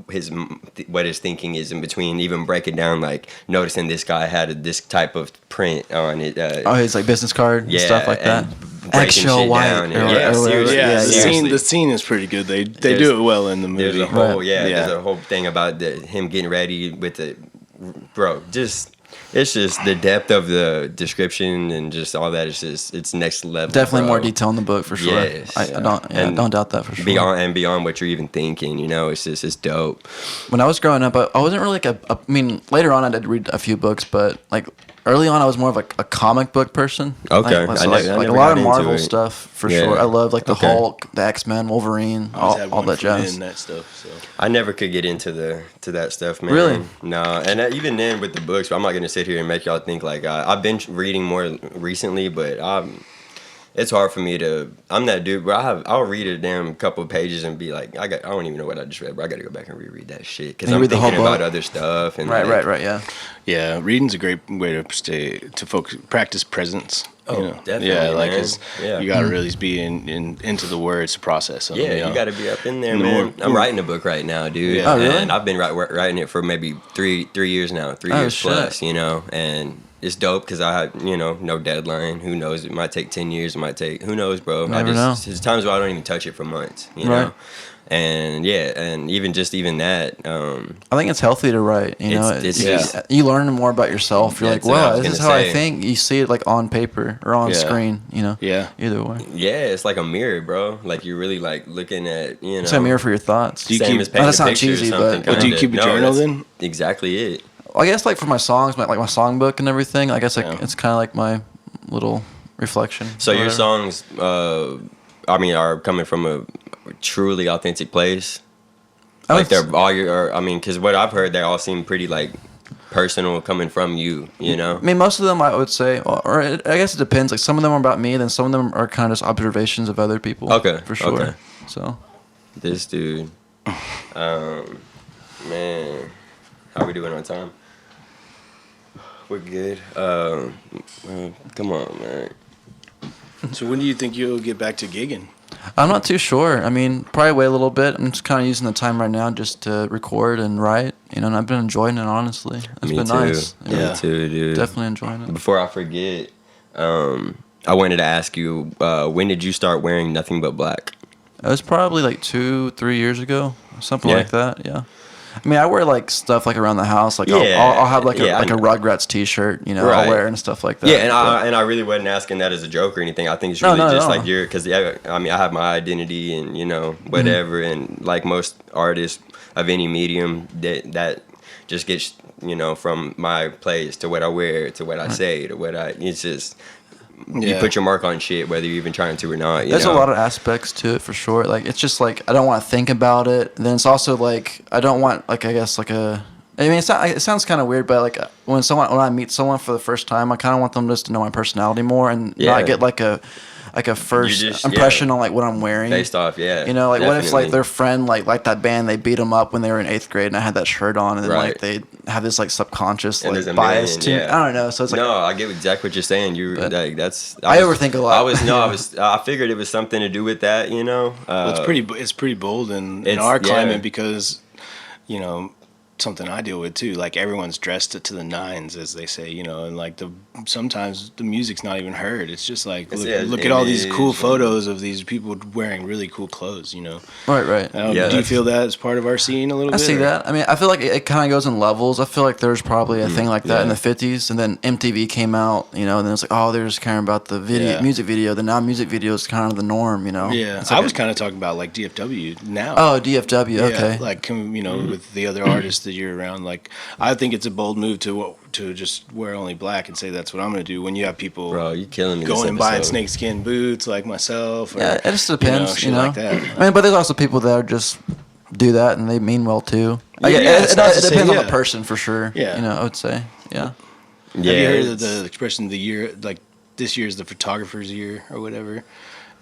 what his thinking is in between, even breaking down, like noticing this guy had this type of print on it. His like business card and stuff like that. Eggshell white. Seriously. The scene is pretty good. They do it well in the movie. There's a whole there's a whole thing about him getting ready with the it's just the depth of the description and just all that is just, it's next level. Definitely more detail in the book for sure. Yes. I don't doubt that for sure. Beyond what you're even thinking, it's dope. When I was growing up, I wasn't really like later on I did read a few books, but like early on I was more of a comic book person. Okay. Like I a lot of Marvel stuff for sure. I love like the Hulk, the X-Men, Wolverine, all that jazz. That stuff, so. I never could get into that stuff, man. Really? No, and even then with the books, I'm not gonna sit here and make y'all think like I've been reading more recently, but it's hard for me to. I'm that dude, bro. I'll read a damn couple of pages and be like, I don't even know what I just read, bro. I got to go back and reread that shit because I'm thinking about other stuff. And right, yeah. Yeah, reading's a great way to focus, practice presence. Oh, definitely. Yeah, like man. You got to really be into the words to process them. Yeah, you got to be up in there, man. I'm writing a book right now, dude. Yeah. Oh, really? And I've been writing it for maybe three years now, 3 years plus, and it's dope because I had, no deadline. Who knows? It might take 10 years. It might take, who knows, bro? Never know. There's times where I don't even touch it for months, you know? And and even that. I think it's healthy to write. You learn more about yourself. You're like, wow, this is how I think. You see it like on paper or on screen. Yeah. Either way. Yeah, it's like a mirror, bro. Like you're really like looking at It's a mirror for your thoughts. Do you keep? That's not cheesy, but do you keep a journal then? Exactly it. Well, I guess like for my songs, like my songbook and everything. I guess it's kind of like my little reflection. So your songs, are coming from a truly authentic place. Like they're all because what I've heard, they all seem pretty like personal coming from you. I mean, most of them I would say, I guess it depends. Like some of them are about me, then some of them are kind of just observations of other people. Okay, for sure. Okay. So, this dude, man, how we doing on time? We're good. Come on, man. So when do you think you'll get back to gigging? I'm not too sure. I mean, probably wait a little bit. I'm just kind of using the time right now just to record and write. And I've been enjoying it, honestly. It's been nice. Me too, dude. Definitely enjoying it. Before I forget, I wanted to ask you, when did you start wearing nothing but black? It was probably like 2-3 years ago, something like that. Yeah. I mean, I wear like stuff like around the house. Like I'll have like a Rugrats T-shirt, I'll wear and stuff like that. Yeah, and I really wasn't asking that as a joke or anything. I think it's really just like because I have my identity and whatever, and like most artists of any medium that just gets from my place to what I wear to what I say to what it's just. You put your mark on shit whether you're even trying to or not. There's a lot of aspects to it for sure. Like it's just like I don't want to think about it. Then it's also like I don't want like I guess like a. I mean, it sounds kind of weird, but like when I meet someone for the first time, I kind of want them just to know my personality more and not get like a first impression on like what I'm wearing based off like definitely. What if like their friend like that band, they beat them up when they were in 8th grade and I had that shirt on and then like they have this like subconscious like bias to I don't know, so it's like no, I get exactly what you're saying. Like that's I overthink a lot. I figured it was something to do with that. Well, it's pretty bold in our climate because something I deal with too. Like everyone's dressed to the nines, as they say, and like sometimes the music's not even heard. It's just like look at all these cool photos of these people wearing really cool clothes. Right. Do you feel that as part of our scene a little bit? I see that. I mean, I feel like it kind of goes in levels. I feel like there's probably a thing like that in the 50s, and then MTV came out, and then it's like, they're just caring about the music video. Then now music video is kind of the norm, Yeah, like I was kind of talking about like DFW now. Oh, DFW, okay. Yeah, like with the other artists that you're around, like I think it's a bold move to just wear only black and say that's what I'm gonna do when you have people you killing me going and buying snakeskin boots like myself or, it just depends like that. I mean, but there's also people that are just do that and they mean well too. It depends on the person for sure. I would say have you heard of the expression the year, like this year is the photographer's year or whatever?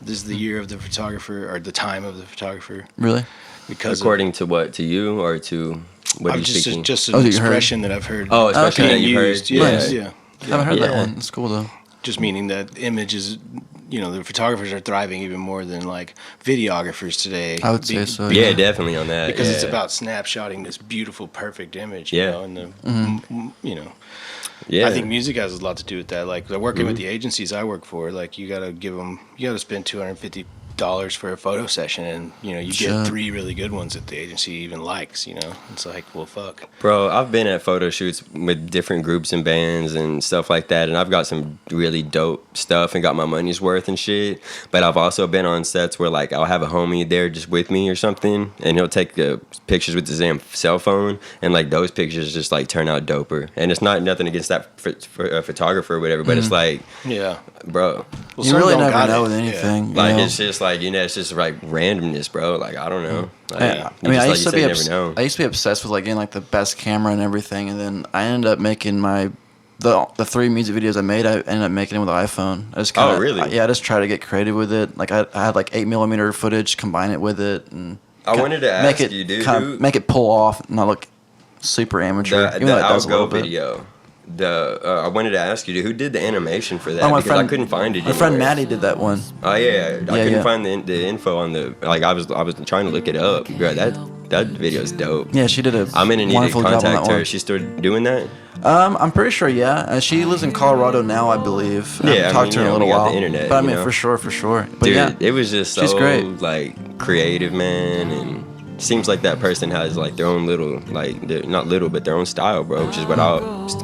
This is the year of the photographer or the time of the photographer. Really? Because according to what, to you or to what are you speaking? Just an expression that I've heard. Oh, expression that you've heard. Yeah, nice. I haven't heard that one. It's cool though. Just meaning that image is, the photographers are thriving even more than like videographers today. I would say so. Yeah, definitely on that. Because it's about snapshotting this beautiful, perfect image. And I think music has a lot to do with that. Like working with the agencies I work for, like you gotta spend $250 for a photo session, and you get 3 really good ones that the agency even likes. It's like, well, fuck, bro. I've been at photo shoots with different groups and bands and stuff like that, and I've got some really dope stuff and got my money's worth and shit. But I've also been on sets where like I'll have a homie there just with me or something, and he'll take pictures with his damn cell phone, and like those pictures just like turn out doper. And it's not nothing against that for a photographer or whatever, but it's like, bro, well, you really never know with anything. Like it's just like it's just like randomness, bro. Like I don't know. Like, I used to be obsessed with like getting like the best camera and everything, and then I ended up making my the 3 music videos I made, I ended up making them with an iPhone. I just kinda, really? I just try to get creative with it. Like I had like 8mm footage, combine it with it, and I wanted to ask you, dude, make it pull off, not look super amateur. The Outgo video. I wanted to ask you, dude, who did the animation for that? Because I couldn't find it. My friend Maddie did that one. Oh yeah, I couldn't find the info on the I was trying to look it up. Bro, that video is dope. Yeah, she did a. I'm gonna need to contact her. She's still doing that? I'm pretty sure. Yeah, she lives in Colorado now, I believe. Yeah, I've talked to her in a little while. The internet, but I mean, for sure. But dude, yeah, it was just she's great. Like creative, man, and seems like that person has like their own little, like not little, but their own style, bro. Which is what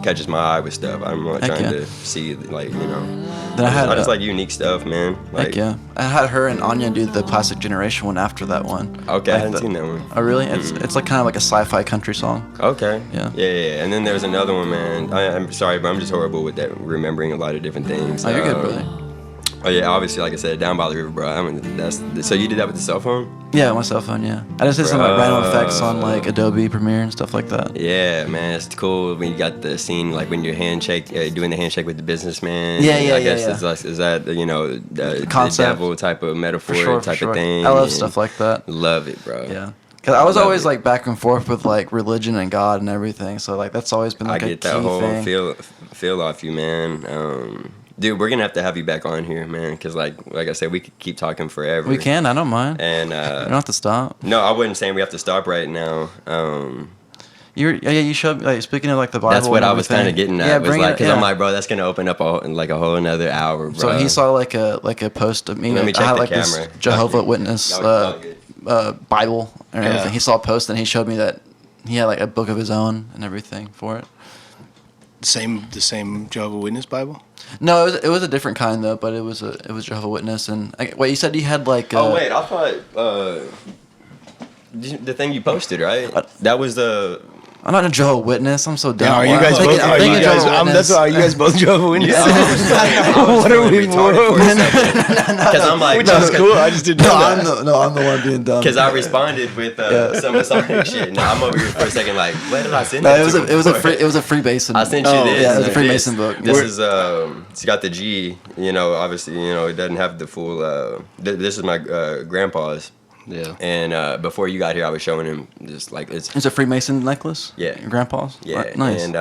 catches my eye with stuff. I'm like trying to see, like, you know. Then I just like unique stuff, man. Like, heck yeah, I had her and Anya do the Plastic Generation one after that one. Okay, I hadn't seen that one. Oh really? It's like kind of like a sci-fi country song. Okay. Yeah. And then there's another one, man. I'm sorry, but I'm just horrible with that, remembering a lot of different things. Oh, you're good, brother. Oh yeah, obviously, like I said, Down by the River, bro. I mean, so you did that with the cell phone? Yeah, my cell phone. Yeah, I just did some like random effects on like Adobe Premiere and stuff like that. Yeah, man, it's cool when you got the scene like when you're doing the handshake with the businessman. Yeah. I guess is that the concept, the devil type of metaphor of thing. I love stuff like that. Love it, bro. Yeah. Cause I was always like back and forth with like religion and God and everything, so like that's always been like I get that whole feel off you, man. Dude, we're gonna have to have you back on here, man, because like I said, we could keep talking forever. We can. I don't mind. And we don't have to stop. No, I wasn't saying we have to stop right now. You showed like speaking of like the Bible. That's what I was kind of getting at. Yeah, was like, because I'm like, bro, that's gonna open up a whole another hour, bro. So he saw like a post of me. Let me check I had the like camera. This Jehovah Witness Bible and everything. He saw a post and he showed me that he had like a book of his own and everything for it. The same Jehovah Witness Bible? No, it was a different kind though, but it was Jehovah Witness. And wait, you said you had like. Oh wait, I thought the thing you posted, right? That was the. I'm not a Jehovah Witness. I'm so dumb. Yeah, are you guys both? That's why you guys both Jehovah Witnesses. What are we? Because I'm like, which is cool. I just didn't know that. I'm the one being dumb. Because I responded with some Masonic shit. Now I'm over here for a second, like, where did I send that? It was a Freemason. I sent you this. Yeah, it was a Freemason book. This is it's got the G. Obviously, it doesn't have the full. This is my grandpa's. Yeah. And before you got here, I was showing him just like it's a Freemason necklace. Yeah. Your grandpa's. Yeah. Nice. And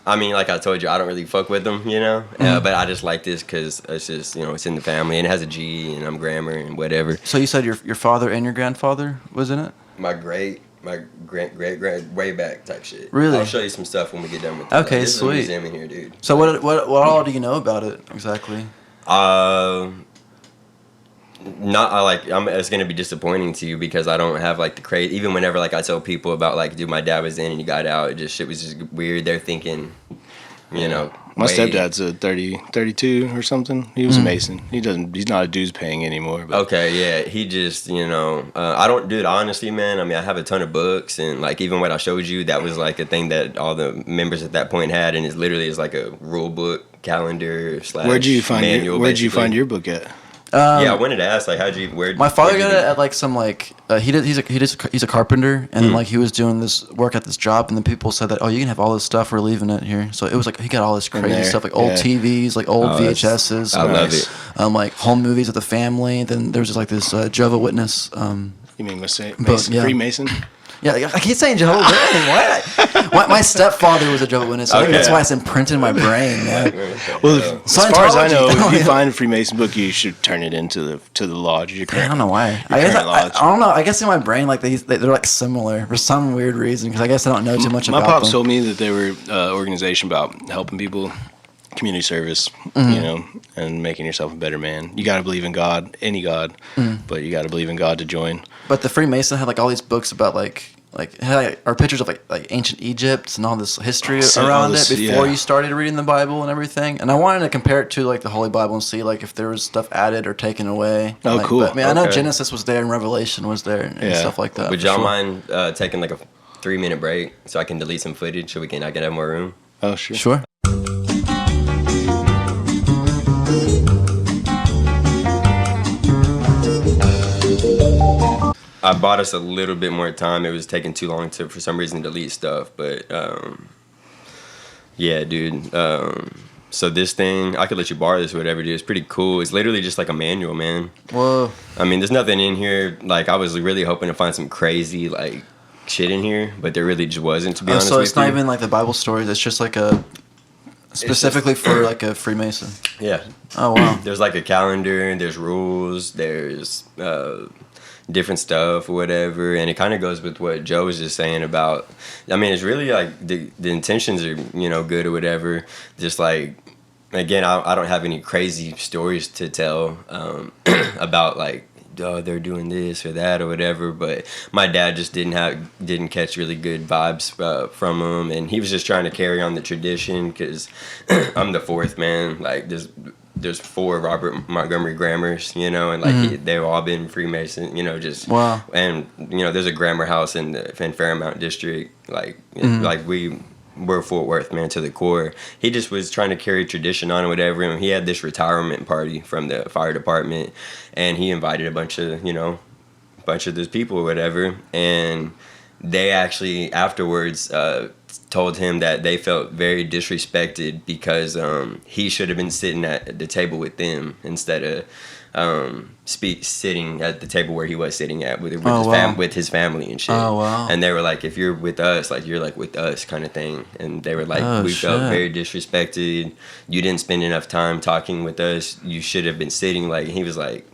I mean, like I told you, I don't really fuck with them, but I just like this because it's just it's in the family and it has a G and I'm grammar and whatever. So you said your father and your grandfather was in it? My great way back type shit. Really? I'll show you some stuff when we get done with this. Okay, This sweet. is a museum in here, dude. So what all do you know about it exactly? It's gonna be disappointing to you because I don't have like the crazy. Even whenever like I tell people about like, dude, my dad was in and he got out. Shit was just weird. They're thinking, My stepdad's a 32 or something. He was a Mason. He's not a dues paying anymore. But. Okay, yeah. He just, I don't, dude, honestly, man, I mean, I have a ton of books and like even what I showed you, that was like a thing that all the members at that point had, and it's literally is like a rule book calendar / Where'd you find manual, Where'd you find your book at? I wanted to ask, like, my father got it at like some like he's a carpenter, and then like he was doing this work at this job, and then people said that, oh, you can have all this stuff, we're leaving it here. So it was like he got all this crazy stuff, like old TVs, like old VHSs. I love it. Like home movies with the family. Then there was just like this Jehovah Witness. You mean Freemason? Yeah, I keep saying Jehovah's Witness. My stepfather was a Jehovah's Witness, so I think that's why it's imprinted in my brain. Man. Well, as far as I know, if you find a Freemason book, you should turn it into the lodge. I don't know why. I don't know. I guess in my brain, like they're like similar for some weird reason. Because I guess I don't know too much about them. My pops told me that they were an organization about helping people, community service, and making yourself a better man. You got to believe in God, any God, but you got to believe in God to join. But the Freemason had like all these books about like or pictures of like ancient Egypt and all this history around it before you started reading the Bible and everything. And I wanted to compare it to like the Holy Bible and see like if there was stuff added or taken away. Oh, like, cool. But, I mean, I know Genesis was there and Revelation was there and stuff like that. Would y'all mind taking like a 3-minute break so I can delete some footage so I can have more room? Oh, sure. Sure. I bought us a little bit more time. It was taking too long for some reason delete stuff, but Yeah, dude. So this thing, I could let you borrow this or whatever, dude. It's pretty cool. It's literally just like a manual, man. Whoa. I mean, there's nothing in here. Like, I was really hoping to find some crazy, like, shit in here, but there really just wasn't, to be honest with you. So it's not even like the Bible stories. It's just like a specifically for like a Freemason. Yeah. Oh wow. There's like a calendar. There's rules. There's different stuff or whatever, and it kind of goes with what Joe was just saying about. I mean, it's really like the intentions are good or whatever. Just like, again, I don't have any crazy stories to tell about like, oh, they're doing this or that or whatever, but my dad just didn't catch really good vibes from him, and he was just trying to carry on the tradition because I'm the fourth man. Like, there's 4 Robert Montgomery Grammars, and like they've all been Freemason, just wow. And there's a grammar house in Fairmount district, like like we're Fort Worth, man, to the core. He just was trying to carry tradition on or whatever, and he had this retirement party from the fire department, and he invited a bunch of those people or whatever, and they actually afterwards told him that they felt very disrespected because he should have been sitting at the table with them instead of sitting at the table where he was sitting at with his family and shit. Oh, wow. And they were like, if you're with us, like, you're like with us kind of thing. And they were like, we felt very disrespected. You didn't spend enough time talking with us. You should have been sitting. Like, he was like,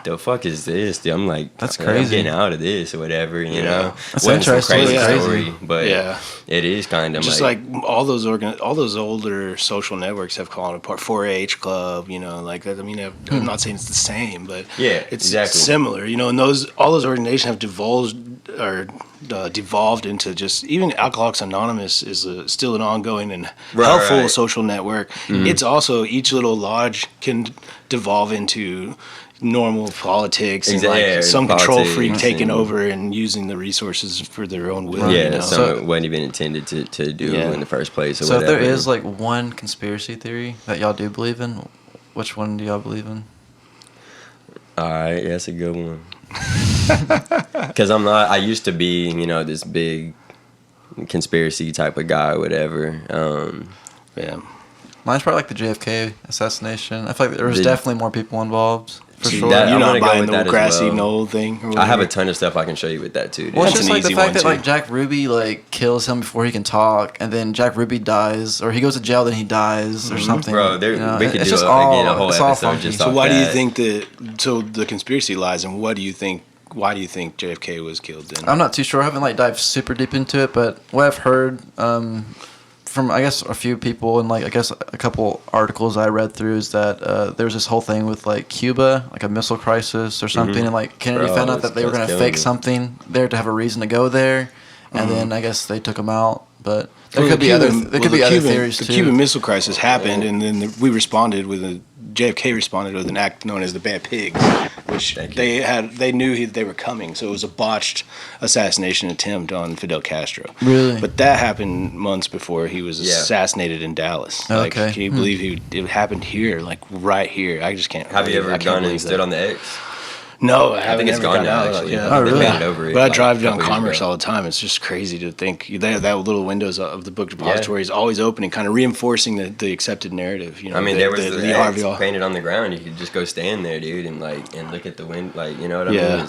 the fuck is this, dude? I'm like, that's crazy. I'm getting out of this or whatever, That's wasn't some interesting. crazy Crazy. story, but it is kind of just like all those older social networks have fallen apart. 4-H club, like that. I mean, I'm not saying it's the same, but it's exactly similar, and all those organizations have devolved into just, even Alcoholics Anonymous is still an ongoing and helpful social network. It's also, each little lodge can devolve into normal politics and like some control freak taking over and using the resources for their own will. So it wasn't even intended to do in the first place. Or so whatever. If there is like one conspiracy theory that y'all do believe in, which one do y'all believe in? All right, that's a good one. Because I used to be, this big conspiracy type of guy or whatever. Mine's probably like the JFK assassination. I feel like there was definitely more people involved. For sure. You're not buying the grassy knoll thing? I have a ton of stuff I can show you with that too, dude. Well, it's just like the fact that like Jack Ruby like kills him before he can talk, and then Jack Ruby dies, or he goes to jail, then he dies, or something. Bro, we could do a whole episode just so why do you think the conspiracy lies, and why do you think JFK was killed then? I'm not too sure. I haven't like dived super deep into it, but what I've heard from I guess a few people and like I guess a couple articles I read through is that there was this whole thing with like Cuba, like a missile crisis or something, and like Kennedy found out that they were going to fake something there to have a reason to go there, and then I guess they took him out. But there could be other theories too. The Cuban Missile Crisis happened, and then we responded with JFK responded with an act known as the Bad Pigs, which they knew they were coming, so it was a botched assassination attempt on Fidel Castro. Really? But that happened months before he was assassinated in Dallas. Like, okay. Can you believe it happened here, like right here? I just can't. Have you ever gone and stood on the X? No, I think it's gone now, actually. Oh, really? They painted over it, but I drive down Commerce all the time. It's just crazy to think that little windows of the book depository is always open and kind of reinforcing the accepted narrative. I mean, there was the X painted on the ground. You could just go stand there, dude, and look at the wind. Like, you know what I mean?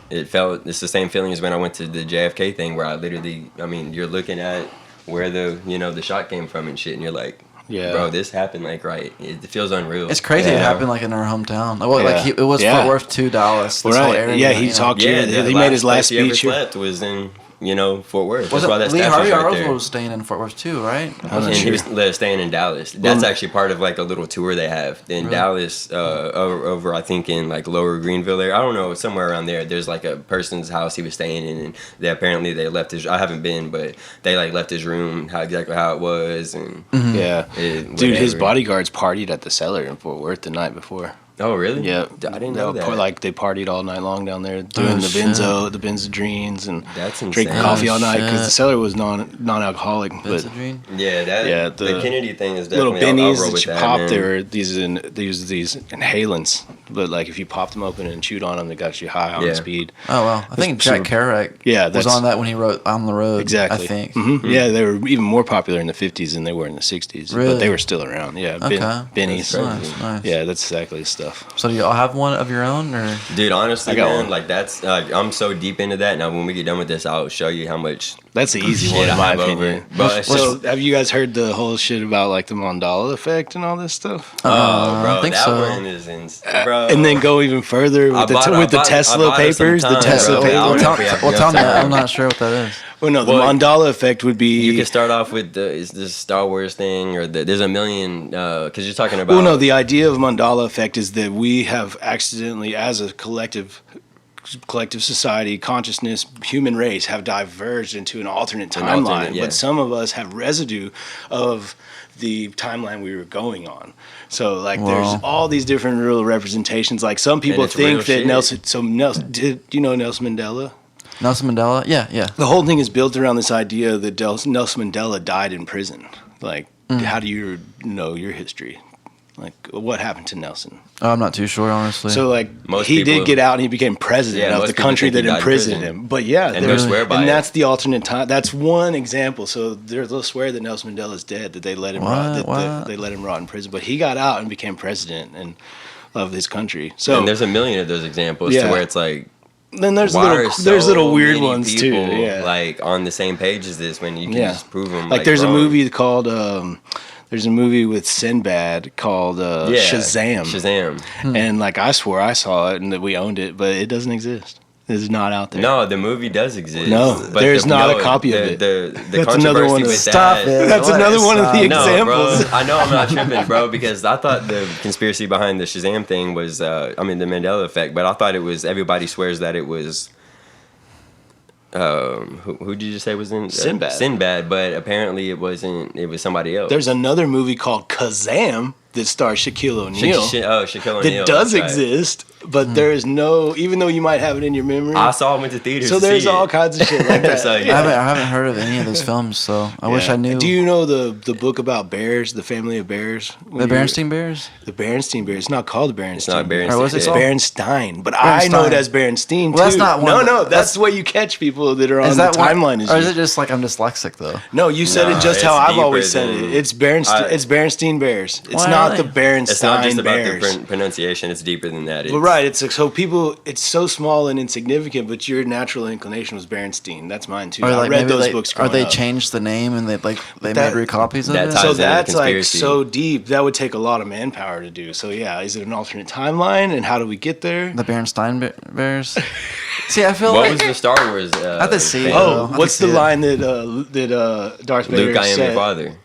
It's the same feeling as when I went to the JFK thing, where I literally, I mean, you're looking at where the shot came from and shit, and you're like, bro, this happened it feels unreal. It's crazy it happened in our hometown. It was Fort Worth to Dallas. This whole area. Yeah, he talked here. He made his last speech here. Slept was in Fort Worth. Was That's why Lee Harvey Oswald was staying in Fort Worth too, right? He was staying in Dallas. That's actually part of a little tour they have in Dallas, over I think in Lower Greenville there. I don't know, somewhere around there. There's a person's house he was staying in, and they left his. I haven't been, but they left his room exactly how it was, and dude, his bodyguards partied at the cellar in Fort Worth the night before. Oh, really? Yeah, I didn't know that. Like they partied all night long down there doing the benzodrines and that's drinking coffee all night because the cellar was non-alcoholic. Benzodrine? But the Kennedy thing is definitely little bennies I'll roll that you with pop. man. They use these inhalants, but like if you popped them open and chewed on them, they got you high on speed. Oh wow! I think Jack Kerouac was on that when he wrote "On the Road." Exactly. I think. Mm-hmm. Yeah, they were even more popular in the 50s than they were in the 60s. Really? But they were still around. Yeah, bennies. Nice. Yeah, that's exactly the stuff. So do y'all have one of your own, or? Dude, honestly, I got man, one. like that's I'm so deep into that. Now, when we get done with this, I'll show you how much. That's the easy shit one, in I my have opinion. over. But So, have you guys heard the whole shit about like the Mandela effect and all this stuff? Oh, bro, I think that so. one is bro. And then go even further with the Tesla papers. The Tesla papers. Well, tell me that. I'm not sure what that is. Well, no, the Mandela effect would be. You can start off with is this Star Wars thing, or there's a million because you're talking about. Well, no, the idea of Mandela effect is that we have accidentally, as a collective society, consciousness, human race, have diverged into an alternate timeline. But some of us have residue of the timeline we were going on. So like there's all these different real representations. Like some people think that Nelson. Did you know Nelson Mandela? Nelson Mandela? Yeah. The whole thing is built around this idea that Nelson Mandela died in prison. Like, how do you know your history? Like, what happened to Nelson? Oh, I'm not too sure, honestly. So, like, he did get out and he became president of the country that imprisoned him. But yeah, and they swear by it. And that's the alternate time. That's one example. So they'll swear that Nelson Mandela's dead, that they let him rot, they let him rot in prison. But he got out and became president and of his country. So and there's a million of those examples to where it's like. Then there's little weird ones too. Yeah, like on the same page as this when you can just prove them. Like there's a movie called there's a movie with Sinbad called Shazam. And like I swore I saw it and that we owned it, but it doesn't exist. It's not out there. No, the movie does exist. No, but there's not a copy of it. That's another one. That's another one of the examples. Bro, I know I'm not tripping, bro, because I thought the conspiracy behind the Shazam thing was, the Mandela effect. But I thought it was everybody swears that it was. Who did you say was in Sinbad? Sinbad, but apparently it wasn't. It was somebody else. There's another movie called Kazam that stars Shaquille O'Neal. Shaquille O'Neal. That does exist, but there is no. Even though you might have it in your memory, I saw him went to theaters. So there's all kinds of shit like that. So, I haven't heard of any of those films, so I wish I knew. Do you know the book about bears, the family of bears? The Berenstein Bears? The Berenstein Bears. It's not called the Berenstein. It's not Berenstein. Or was it It's called? Berenstein, but I know it as Berenstein too. Well, that's not one. No, that's the way you catch people that are on the timeline. Or is it just like I'm dyslexic though? No, you said it just how I've always said it. It's Berenstein. It's Berenstein Bears. It's not the Berenstein. It's not just about Bears. the pronunciation. It's deeper than that. Well, right. It's like, so people. It's so small and insignificant, but your natural inclination was Berenstein. That's mine too. I read those books. Or they changed the name and they made recopies of it. So that's like so deep. That would take a lot of manpower to do. So yeah, is it an alternate timeline? And how do we get there? The Berenstein Bears. See, I feel what was the Star Wars? I have to see. What's the line that Darth Vader Luke, I am said? your father.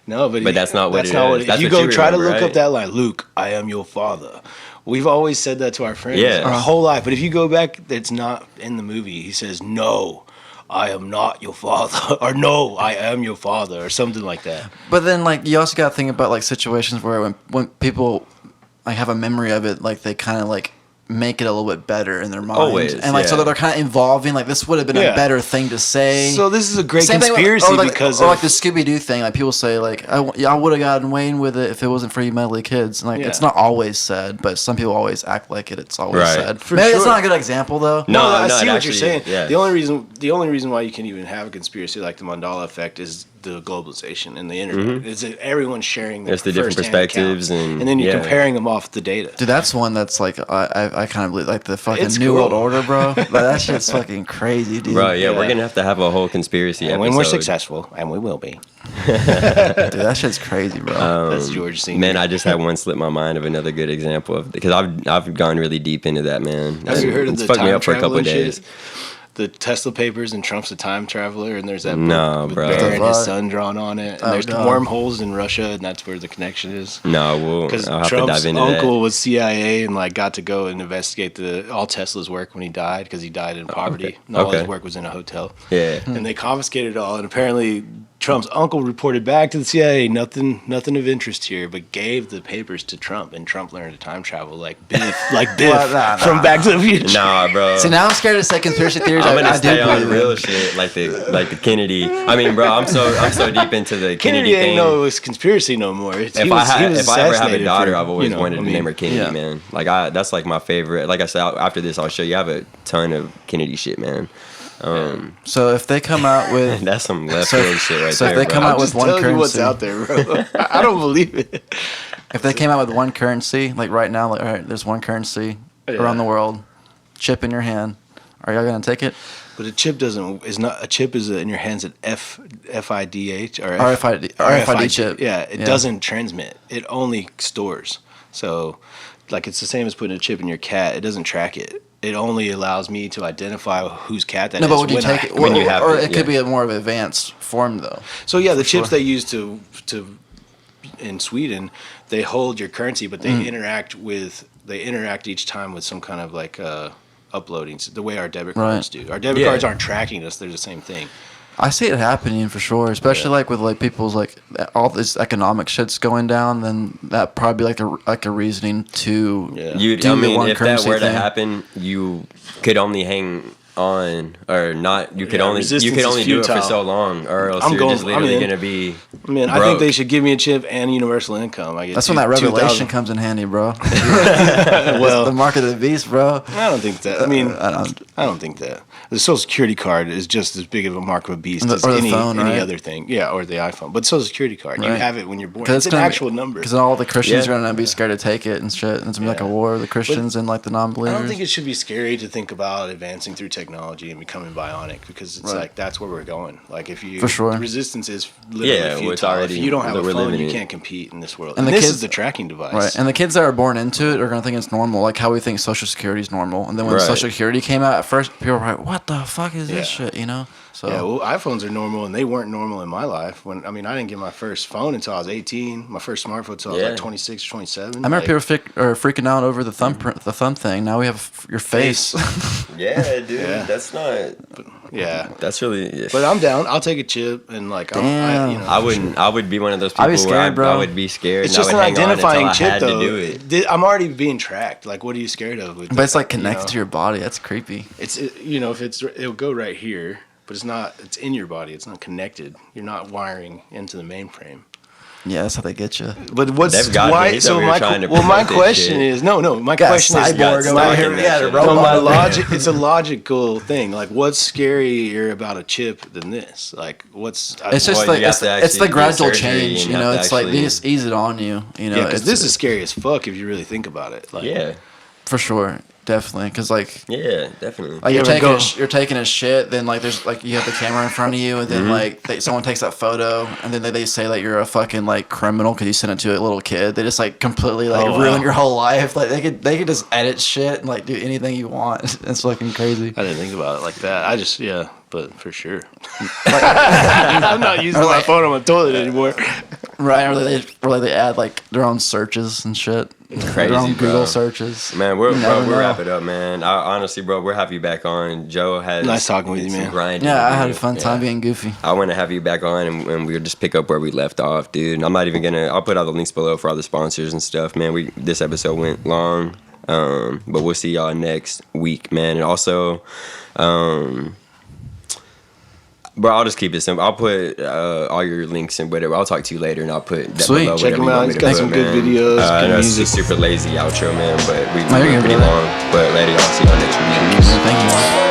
No, but that's not what it is. If you go try to look up that line, Luke, I am your father. We've always said that to our friends our whole life. But if you go back, it's not in the movie. He says, "No, I am not your father," or "No, I am your father," or something like that. But then, like, you also got to think about like situations where when people like have a memory of it, like they kind of like make it a little bit better in their mind. Always, and like so they're kind of involving. Like this would have been a better thing to say. So this is a great conspiracy because like the Scooby Doo thing. Like people say, like I would have gotten Wayne with it if it wasn't for you meddly kids. And, like it's not always said, but some people always act like it's always said. Maybe it's not a good example though. No, I see what you're saying. Yeah. The only reason why you can even have a conspiracy like the Mandela effect is the globalization and the internet. It's everyone's sharing their the different perspectives and then you're comparing them off the data. Dude, that's one that's like I kind of believe, like the fucking New World Order, bro. Like, that shit's fucking crazy, dude. Bro, we're gonna have to have a whole conspiracy episode. When we're successful, and we will be. Dude, that shit's crazy, bro. That's George Senior. Man, I just had one slip my mind of another good example of because I've gone really deep into that, man. Have you heard of the fucked me time up for a couple of days. the Tesla papers and Trump's a time traveler, and there's that No, book with bro. Bear and his son drawn on it, and Oh, there's God. wormholes in Russia, and that's where the connection is. No, Because I'll have to Trump's dive into uncle that. was CIA and like got to go and investigate all Tesla's work when he died, because he died in poverty. Okay. And all his Okay. work was in a hotel. Yeah. And they confiscated it all, and apparently Trump's uncle reported back to the CIA, nothing of interest here, but gave the papers to Trump, and Trump learned to time travel like Biff, from Back to the Future. Nah, bro. See, now I'm scared to say conspiracy theories. I'm gonna I stay do on believe real it. shit, like the Kennedy. I mean, bro, I'm so deep into the Kennedy Kennedy ain't thing. no conspiracy no more. If I ever have a assassinated daughter, for, I've always you know, wanted to name her Kennedy, yeah. man. Like that's like my favorite. Like I said, after this, I'll show you. I have a ton of Kennedy shit, man. So if they come out with That's some left field shit right so there. if they bro. come I'm out with just one telling you what's currency, out there, bro. I don't believe it. if they came out with one currency, like right now, like all right, there's one currency around the world, chip in your hand. Are y'all gonna take it? But a chip is in your hands at FIDH or RFID chip. Yeah, it doesn't transmit. It only stores. So, like, it's the same as putting a chip in your cat. It doesn't track it. It only allows me to identify whose cat that is. No, but would you take it? when you have or it, it could be a more of an advanced form, though. So yeah, the chips they use to in Sweden, they hold your currency, but they interact each time with some kind of like uploading. The way our debit cards do. Our debit cards aren't tracking us; they're the same thing. I see it happening for sure, especially like with like people's like all this economic shit's going down. Then that probably like a reasoning to You, do I the mean, one if that currency were to thing. happen, you could only hang on or not. You could only resistance do is it for futile. so long, or else I'm you're going- just literally I'm in. gonna be. I mean, I think they should give me a chip and universal income. I get That's when that revelation comes in handy, bro. Well, The mark of the beast, bro. I don't think that. I mean, I don't. I don't think that. The Social Security card is just as big of a mark of a beast as Or the any phone, right? other thing. Yeah, or the iPhone. But Social Security card, you Right. have it when you're born. 'Cause It's an actual number. Because all the Christians Yeah. are gonna be scared to take it and shit. And it's gonna be like a war of the Christians and like the I non-believers. don't think it should be scary to think about advancing through technology and becoming bionic, because it's like that's where we're going. Like if you, For sure. the resistance is literally Yeah, well, futile. it's already- if you don't have a we're phone, living you it. can't compete in this world. And And the this kids- is the tracking device. Right, and the kids that are born into it are gonna think it's normal, like how we think Social Security is normal. And then when Right. Social Security came out, at first people were like, "What the fuck is this Yeah. shit?" You know. So Yeah, well, iPhones are normal, and they weren't normal in my life. I didn't get my first phone until I was 18. My first smartphone until I was like 26 or 27. I remember people freaking out over the thumb thing. Now we have your face. Yeah, dude, Yeah. that's not. Yeah, That's really. but I'm down. I'll take a chip, and like, Damn. I wouldn't. I would be one of those people I'd be where scared, bro. I would be scared. It's and just I an would hang on identifying until I chip, had though. to do it. I'm already being tracked. Like, what are you scared of? But it's like connected to your body. That's creepy. It'll go right here, but it's not. It's in your body. It's not connected. You're not wiring into the mainframe. Yeah, that's how they get you. But what's They've got me. why? He's So over here my trying to my promote this question shit. is no. My Got a question is cyborg over stuck here. in that Yeah, the shit. robot. no, my over there. logic. It's a logical thing. Like, what's scarier about a chip than this? Like, what's? It's just Well, like you have it's, to it's the actually gradual get surgery change. and You you know, have to it's like they actually- just ease it on you. You know, yeah, because it's- this is scary as fuck if you really think about it. Like, Yeah, for sure, definitely. Because like yeah, definitely. Like You you're ever taking go- you're taking a shit, then like there's like you have the camera in front of you, and then like someone takes that photo, and then they say that you're a fucking like criminal because you sent it to a little kid. They just like completely like Oh, ruin wow. your whole life. Like they could just edit shit and like do anything you want. It's fucking crazy. I didn't think about it like that. I just but for sure. I'm not using my phone on my toilet anymore. Right? Or they add like their own searches and shit. Crazy, their own bro. Google searches. Man, You never we'll know. wrap it up, man. Honestly, bro, we'll have you back on. Joe has Nice talking with you, some man. grinding Yeah, to I had do. a fun time being goofy. I want to have you back on, and we'll just pick up where we left off, dude. I'm not even gonna. I'll put all the links below for all the sponsors and stuff, man. This episode went long, but we'll see y'all next week, man. And also, bro, I'll just keep it simple. I'll put all your links and whatever. I'll talk to you later, and I'll put that Sweet. below. Check whatever him you out. want me He's to got put, some good man. videos, I good know it's music. a super lazy outro, man, but we No, you're went good, pretty bro. long. But later, y'all see y'all next week. Thank you.